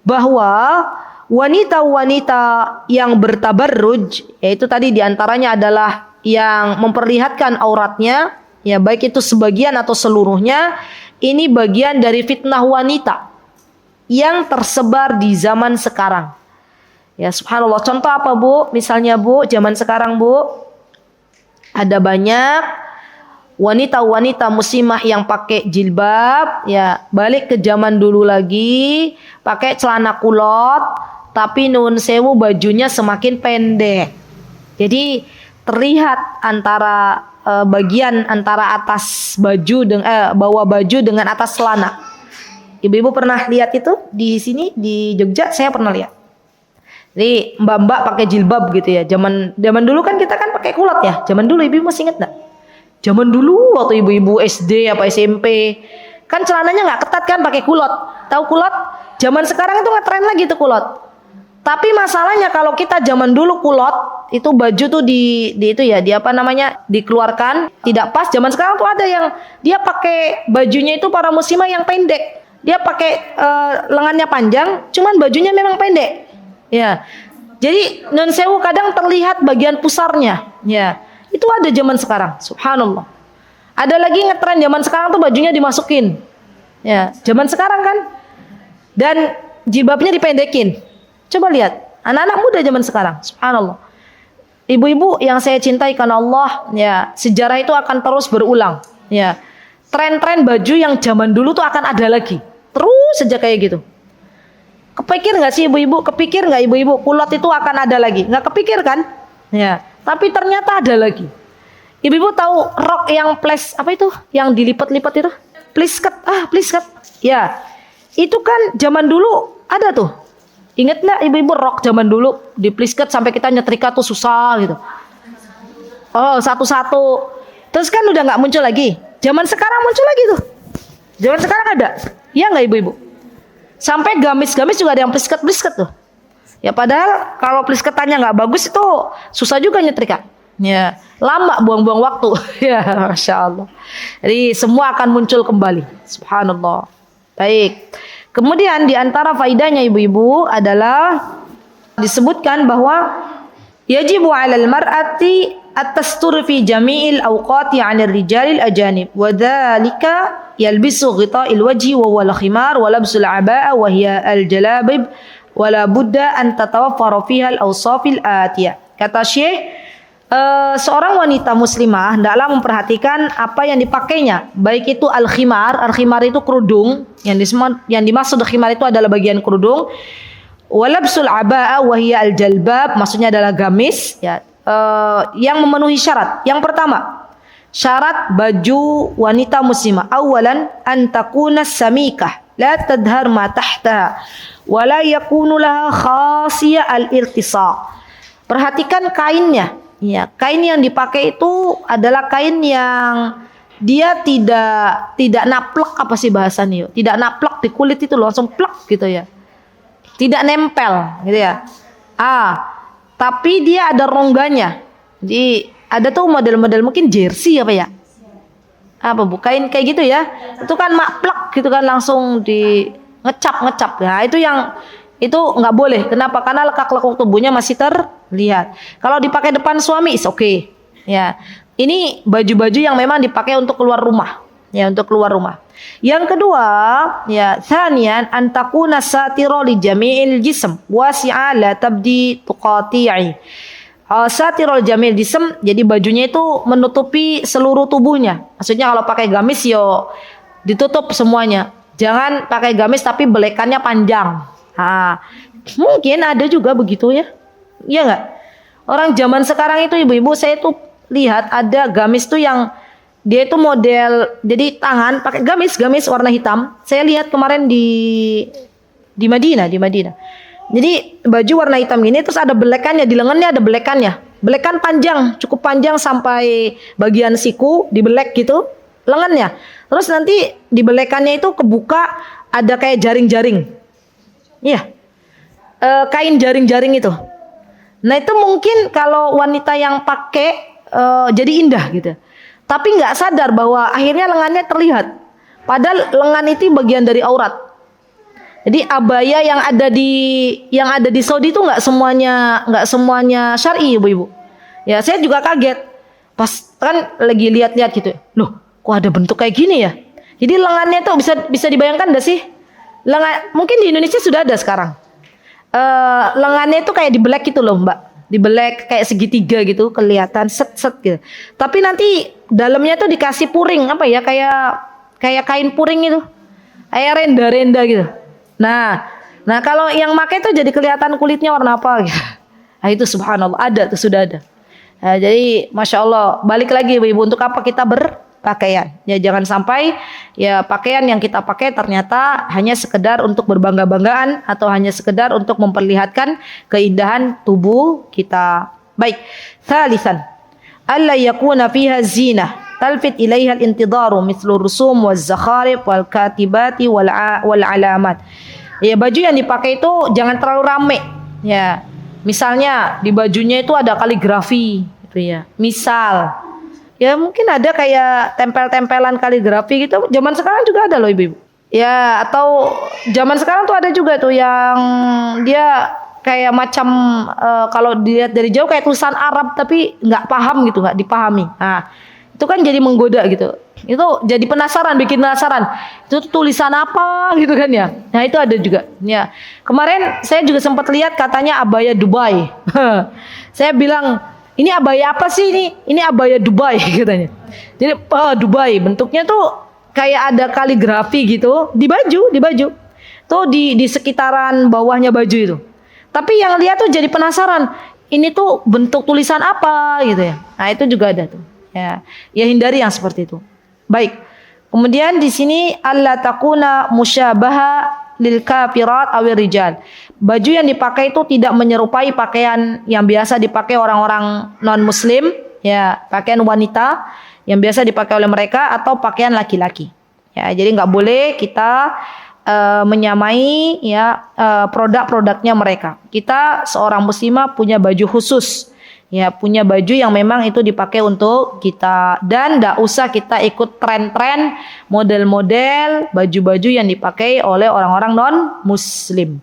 bahwa wanita-wanita yang bertabarruj, yaitu tadi diantaranya adalah yang memperlihatkan auratnya, ya baik itu sebagian atau seluruhnya, ini bagian dari fitnah wanita yang tersebar di zaman sekarang. Ya subhanallah, contoh apa Bu? Misalnya Bu, zaman sekarang Bu, ada banyak wanita-wanita muslimah yang pakai jilbab, ya balik ke zaman dulu lagi, pakai celana kulot, tapi nuwun sewu bajunya semakin pendek. Jadi terlihat antara bagian antara atas baju dengan bawah baju dengan atas celana. Ibu-ibu pernah lihat itu di sini di Jogja? Saya pernah lihat. Jadi mbak-mbak pakai jilbab gitu ya. Zaman dulu kan kita kan pakai kulot ya. Zaman dulu ibu masih ingat nggak? Zaman dulu waktu ibu-ibu SD apa SMP kan celananya nggak ketat kan, pakai kulot. Tahu kulot? Zaman sekarang itu ngetren lagi tuh kulot. Tapi masalahnya kalau kita zaman dulu kulot itu baju tuh di itu ya, di apa namanya, dikeluarkan tidak pas. Zaman sekarang tuh ada yang dia pakai bajunya itu para muslimah yang pendek. Dia pakai lengannya panjang, cuman bajunya memang pendek. Ya, jadi non sewu kadang terlihat bagian pusarnya. Ya, itu ada zaman sekarang. Subhanallah. Ada lagi ngetren zaman sekarang tuh bajunya dimasukin. Ya, zaman sekarang kan. Dan jilbabnya dipendekin. Coba lihat anak-anak muda zaman sekarang. Subhanallah. Ibu-ibu yang saya cintai karena Allah, ya sejarah itu akan terus berulang. Ya, tren-tren baju yang zaman dulu tuh akan ada lagi. Terus saja kayak gitu. Kepikir nggak sih ibu-ibu? Kepikir nggak ibu-ibu? Kulot itu akan ada lagi? Nggak kepikir kan? Ya, tapi ternyata ada lagi. Ibu-ibu tahu rok yang apa itu? Yang dilipat-lipat itu? Plisket. Plisket. Ya, itu kan zaman dulu ada tuh. Ingat nggak ibu-ibu rok zaman dulu di plisket sampai kita nyetrika tuh susah gitu. Oh, satu-satu. Terus kan udah nggak muncul lagi. Zaman sekarang muncul lagi tuh. Zaman sekarang ada. Iya nggak ibu-ibu? Sampai gamis-gamis juga ada yang plisket-plisket tuh. Ya padahal kalau plisketannya nggak bagus itu susah juga nyetrika. Ya, lama buang-buang waktu. Ya, Masya Allah. Jadi semua akan muncul kembali. Subhanallah. Baik. Kemudian di antara faidahnya ibu-ibu adalah disebutkan bahwa yajibu 'alal mar'ati at-tastur fi jami'il awqati 'anil rijalil ajanib wa dzalika yalbisu ghita'il wajhi wa wal khimar wa labsul 'aba'a wa hiya al-jalabib wa la budda an tatawaffara fiha al-awsafil atiyah. Kata Syekh, seorang wanita muslimah hendaklah memperhatikan apa yang dipakainya, baik itu al-khimar itu kerudung, yang dimaksud khimar itu adalah bagian kerudung, walabsul aba'a wa hiya al-jalbab, maksudnya adalah gamis, ya, yang memenuhi syarat. Yang pertama, syarat baju wanita muslimah, awalan an takuna samikah la tadhar ma tahtaha wa la yakunu laha khasiyah al-irtisaq. Perhatikan kainnya. Ya, kain yang dipakai itu adalah kain yang dia tidak naplek, apa sih bahasanya? Tidak naplek di kulit itu langsung plek gitu ya. Tidak nempel gitu ya. Tapi dia ada rongganya. Jadi ada tuh model-model mungkin jersey apa ya? Kain kayak gitu ya. Itu kan maplek gitu kan langsung di ngecap. Nah, itu nggak boleh. Kenapa? Karena lekak-lekuk tubuhnya masih terlihat. Kalau dipakai depan suami, is okay. Ya, ini baju-baju yang memang dipakai untuk keluar rumah. Ya, untuk keluar rumah. Yang kedua, ya, tsaniyan an takuna satira li jami'il jism wasi'a la tabdi tuqati'i. Satirul jamil jism, jadi bajunya itu menutupi seluruh tubuhnya. Maksudnya kalau pakai gamis yo ditutup semuanya. Jangan pakai gamis tapi belekannya panjang. Mungkin ada juga begitu ya. Iya nggak? Orang zaman sekarang itu ibu-ibu, saya tuh lihat ada gamis tuh yang dia itu model jadi tangan pakai gamis warna hitam. Saya lihat kemarin di Madinah. Jadi baju warna hitam gini terus ada belekannya, di lengannya ada belekannya. Belekan panjang, cukup panjang sampai bagian siku, dibelek gitu lengannya. Terus nanti di belekannya itu kebuka ada kayak jaring-jaring. Iya, kain jaring-jaring itu. Nah itu mungkin kalau wanita yang pakai jadi indah gitu. Tapi nggak sadar bahwa akhirnya lengannya terlihat. Padahal lengan itu bagian dari aurat. Jadi abaya yang ada di Saudi itu nggak semuanya syar'i, ibu-ibu. Ya saya juga kaget. Pas kan lagi lihat-lihat gitu. Loh, kok ada bentuk kayak gini ya? Jadi lengannya tuh bisa dibayangkan enggak sih? Mungkin di Indonesia sudah ada sekarang. Lengannya itu kayak dibelek gitu loh, Mbak. Dibelek kayak segitiga gitu, kelihatan set-set gitu. Tapi nanti dalamnya tuh dikasih puring apa ya? Kayak kain puring itu. Kayak renda-renda gitu. Nah kalau yang pakai tuh jadi kelihatan kulitnya warna apa gitu. Nah itu subhanallah, ada tuh, sudah ada. Nah, jadi Masya Allah, balik lagi ibu-ibu, untuk apa kita berpakaian? Ya jangan sampai ya pakaian yang kita pakai ternyata hanya sekedar untuk berbangga-banggaan atau hanya sekedar untuk memperlihatkan keindahan tubuh kita. Baik, thalitsan, alla yakuna fiha zinah talfit ilaiha al-intidaru mithlu rusum waz zakharif wal katibati wal alamat. Ya baju yang dipakai itu jangan terlalu rame. Ya, misalnya di bajunya itu ada kaligrafi gitu ya. Misal ya mungkin ada kayak tempel-tempelan kaligrafi gitu. Zaman sekarang juga ada loh ibu-ibu. Ya, atau zaman sekarang tuh ada juga tuh yang dia kayak macam kalau dilihat dari jauh kayak tulisan Arab tapi nggak paham gitu, nggak dipahami. Nah, itu kan jadi menggoda gitu. Itu jadi bikin penasaran. Itu tulisan apa gitu kan ya. Nah, itu ada juga. Ya. Kemarin saya juga sempat lihat katanya abaya Dubai. Saya bilang, "Ini abaya apa sih ini?" "Ini abaya Dubai," katanya. Jadi Dubai bentuknya tuh kayak ada kaligrafi gitu di baju. Tuh di sekitaran bawahnya baju itu. Tapi yang lihat tuh jadi penasaran, ini tuh bentuk tulisan apa gitu ya. Nah, itu juga ada tuh. Ya hindari yang seperti itu. Baik. Kemudian di sini alla takuna musyabaha lil kafirat awir rijal. Baju yang dipakai itu tidak menyerupai pakaian yang biasa dipakai orang-orang non muslim, ya, pakaian wanita yang biasa dipakai oleh mereka atau pakaian laki-laki. Ya, jadi nggak boleh kita menyamai ya produk-produknya mereka. Kita seorang muslimah punya baju khusus. Ya, punya baju yang memang itu dipakai untuk kita, dan enggak usah kita ikut tren-tren model-model baju-baju yang dipakai oleh orang-orang non muslim.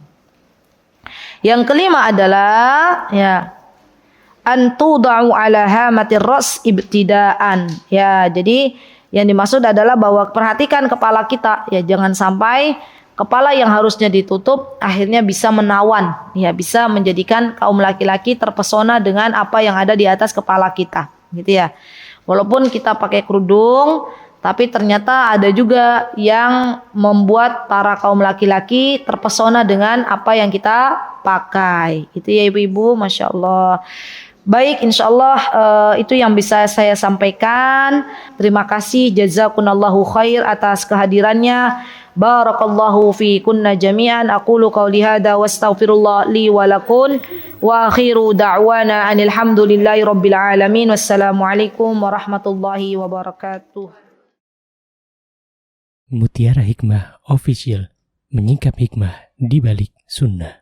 Yang kelima adalah ya antuda'u ala hamatir ras ibtidaan. Ya, jadi yang dimaksud adalah bahwa perhatikan kepala kita, ya jangan sampai kepala yang harusnya ditutup akhirnya bisa menawan, ya bisa menjadikan kaum laki-laki terpesona dengan apa yang ada di atas kepala kita, gitu ya. Walaupun kita pakai kerudung, tapi ternyata ada juga yang membuat para kaum laki-laki terpesona dengan apa yang kita pakai. Itu ya ibu-ibu, Masya Allah. Baik, insya Allah itu yang bisa saya sampaikan. Terima kasih, jazakunallahu khair atas kehadirannya. Barakallahu fi kunna jami'an. Aqulu qawli hadha wa astaghfirullah li wa lakum. Wa akhiru da'wana anil hamdulillahi rabbil alamin. Wassalamualaikum warahmatullahi wabarakatuh. Mutiara Hikmah Official, menyingkap hikmah di balik sunnah.